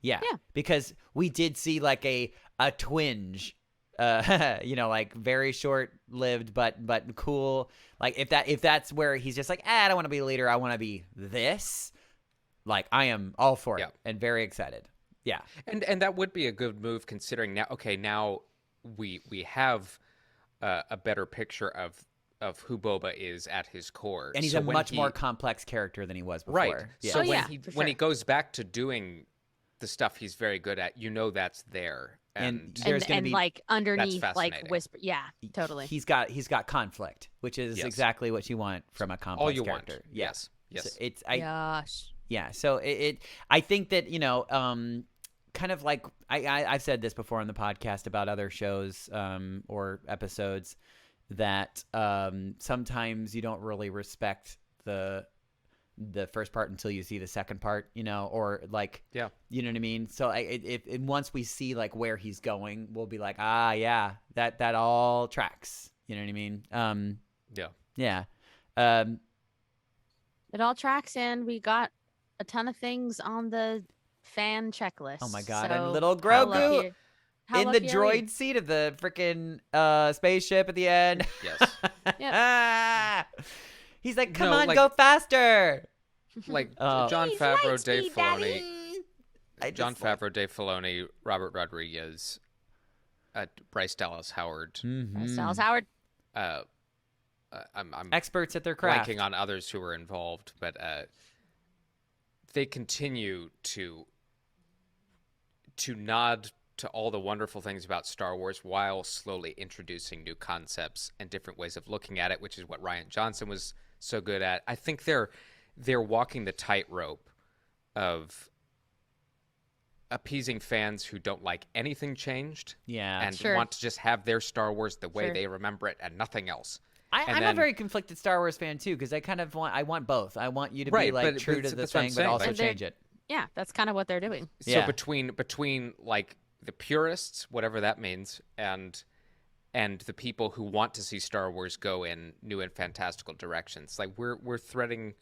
Yeah. Because we did see like a twinge, like very short lived, but cool. Like if that's where he's just like, I don't want to be a leader. I want to be this. Like I am all for it and very excited. Yeah. And that would be a good move considering now we have a better picture of who Boba is at his core. And he's So a when much more complex character than he was before. Right. Yeah. So Oh, yeah, when for he sure. goes back to doing the stuff he's very good at, that's there. And And there's gonna be like underneath, like fascinating. whisper. Yeah, totally. He's got conflict, which is Yes. exactly what you want from a complex all you character. want. Yeah. Yes. So it's Gosh. Yeah, so I think that kind of like I've said this before on the podcast about other shows or episodes that sometimes you don't really respect the first part until you see the second part, or like you know what I mean. So if once we see like where he's going, we'll be like, yeah, that all tracks. You know what I mean? Yeah. It all tracks, and we got a ton of things on the fan checklist. Oh my God, So and little how Grogu lucky- how in the lucky are we? droid seat of the freaking spaceship at the end. Yes. He's like, come No, on, like- go faster. Like Oh. John Please, Favreau, light Dave speed, Filoni, Daddy. I John just like- Favreau, Dave Filoni, Robert Rodriguez. Bryce Dallas Howard. Bryce Dallas Howard. I'm Experts at their craft. blanking on others who were involved, but they continue to nod to all the wonderful things about Star Wars while slowly introducing new concepts and different ways of looking at it, which is what Rian Johnson was so good at. I think they're walking the tightrope of appeasing fans who don't like anything changed, and want to just have their Star Wars the way they remember it and nothing else. I'm a very conflicted Star Wars fan too, because I want both. I want you to be like true to the thing, but also change it. Yeah, that's kind of what they're doing. So between like the purists, whatever that means, and the people who want to see Star Wars go in new and fantastical directions, like we're threading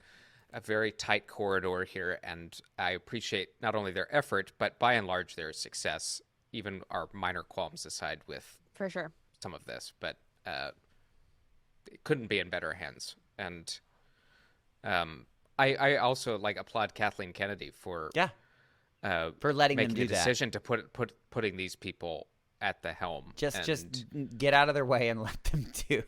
a very tight corridor here, and I appreciate not only their effort, but by and large their success, even our minor qualms aside with for sure some of this, but it couldn't be in better hands. And I also like applaud Kathleen Kennedy for letting them making do the decision to putting these people at the helm. Just get out of their way and let them do.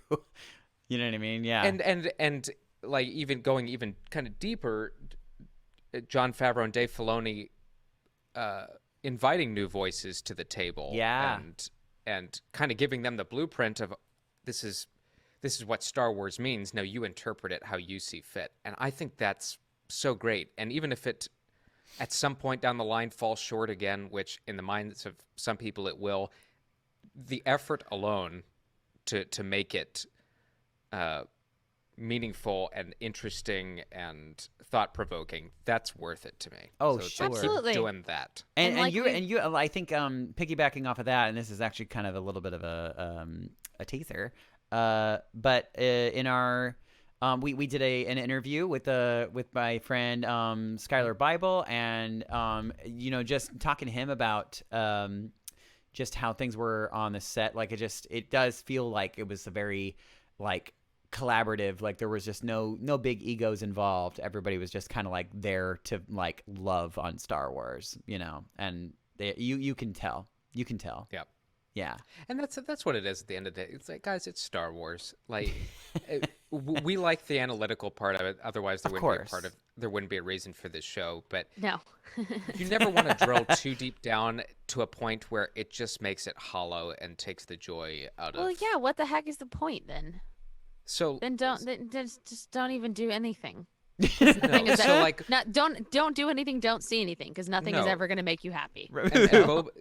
You know what I mean? Yeah. And like even going even kind of deeper, Jon Favreau and Dave Filoni inviting new voices to the table. Yeah. And kind of giving them the blueprint of this is what Star Wars means. Now you interpret it how you see fit. And I think that's so great. And even if it at some point down the line falls short again, which in the minds of some people it will, the effort alone to make it meaningful and interesting and thought-provoking, that's worth it to me. Oh, so sure. Absolutely. Doing that. And you I think piggybacking off of that, and this is actually kind of a little bit of a teaser, but in our we did an interview with my friend Skylar Bible, and just talking to him about just how things were on the set. Like it does feel like it was a very like collaborative, like there was just no big egos involved. Everybody was just kind of like there to like love on Star Wars, and you can tell. Yep. Yeah. And that's what it is at the end of the day. It's like, guys, it's Star Wars. Like we like the analytical part of it. Otherwise there wouldn't be a reason for this show. But no. You never want to drill too deep down to a point where it just makes it hollow and takes the joy out of. Well, yeah. What the heck is the point then? So then just don't even do anything. Don't do anything. Don't see anything, because nothing is ever going to make you happy.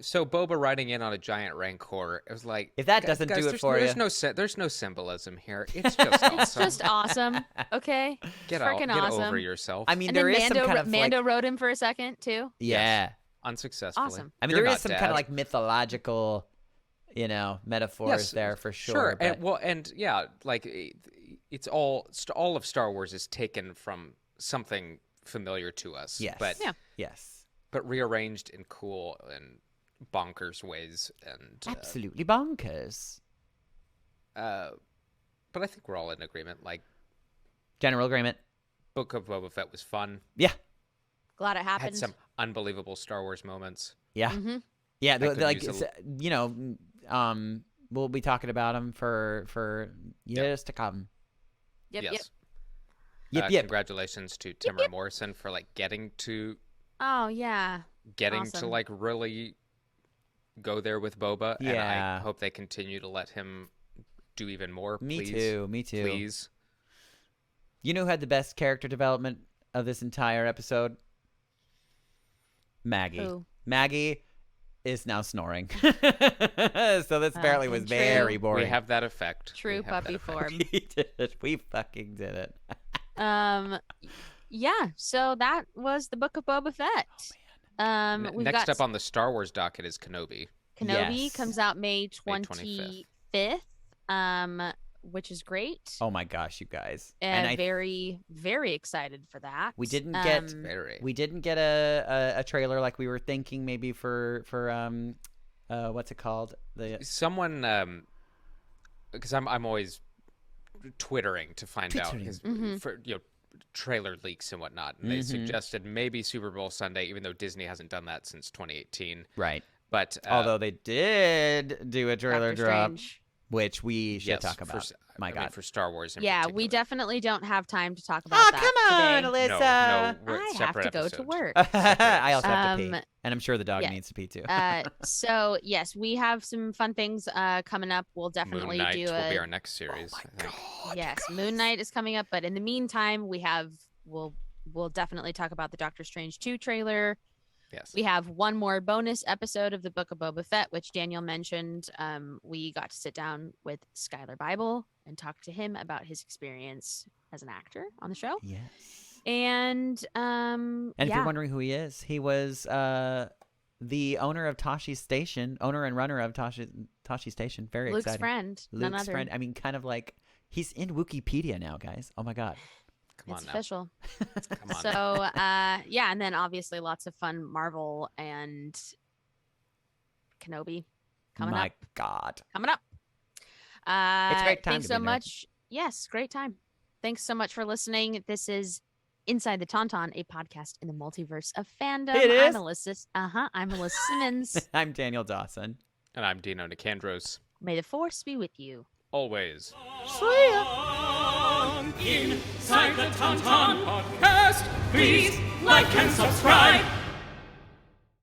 So Boba riding in on a giant Rancor, it was like, if that doesn't do it for you, there's no symbolism here. It's just awesome. It's just awesome. Okay, get awesome. over yourself. I mean, there is some kind of Mando rode him for a second too. Yeah, yes. Unsuccessfully. Awesome. I mean, there is some kind of like mythological, metaphors there for sure. Sure. But... it's all of Star Wars is taken from something familiar to us. Yes. But yes. But rearranged in cool and bonkers ways, and absolutely bonkers. But I think we're all in agreement. Like general agreement. Book of Boba Fett was fun. Yeah. Glad it happened. Had some unbelievable Star Wars moments. Yeah. Mm-hmm. Yeah. We'll be talking about them for years to come. Yep. Yes. Yep. Congratulations to Timur Morrison for getting to. Oh yeah. Getting awesome. to really go there with Boba. Yeah. And I hope they continue to let him do even more. Me too. Please. You know who had the best character development of this entire episode? Maggie. Who? Maggie is now snoring. So this apparently was very boring. We have that effect. True puppy form. We did it. We fucking did it. Yeah, so that was the Book of Boba Fett. Oh man. Next up on the Star Wars docket is Kenobi. Kenobi comes out May 25th. Which is great. Oh my gosh, you guys! And very, very excited for that. We didn't get a trailer like we were thinking maybe for what's it called? Someone because I'm always twittering to find out for trailer leaks and whatnot, and they suggested maybe Super Bowl Sunday, even though Disney hasn't done that since 2018. Right. But Although they did do a trailer Doctor drop, Strange. which we should yes, talk about. I mean, for Star Wars in Yeah, we particular. definitely don't have time to talk about Oh, that come on, today. Alyssa. No, we're I have separate to go episode. to work. I also have to pee. Um, And I'm sure the dog yeah. needs to pee too. So yes, we have some fun things coming up. We'll Moon definitely Knight do will be a our next series. I think. yes. Moon Knight is coming up, but in the meantime, we'll definitely talk about the Doctor Strange 2 trailer. Yes. We have one more bonus episode of the Book of Boba Fett, which Daniel mentioned. We got to sit down with Skylar Bible and talk to him about his experience as an actor on the show. Yes. And if you're wondering who he is, he was the owner of Toshi's Station, owner and runner of Toshi Station. Very Luke's exciting. friend, none Luke's other. friend. I mean, kind of like he's in Wikipedia now, guys. Oh my god. Come on It's now. official. Come on. So yeah, and then obviously lots of fun Marvel and Kenobi coming my up. god. Coming up. It's a great time Thanks to be so a nerd. much. Yes, great time. Thanks so much for listening. This is Inside the Tauntaun, a podcast in the multiverse of fandom. It is? I'm Alyssa Simmons. I'm Daniel Dawson. And I'm Dino Nicandros. May the force be with you. Always. Inside the Tauntaun podcast. Please like and subscribe.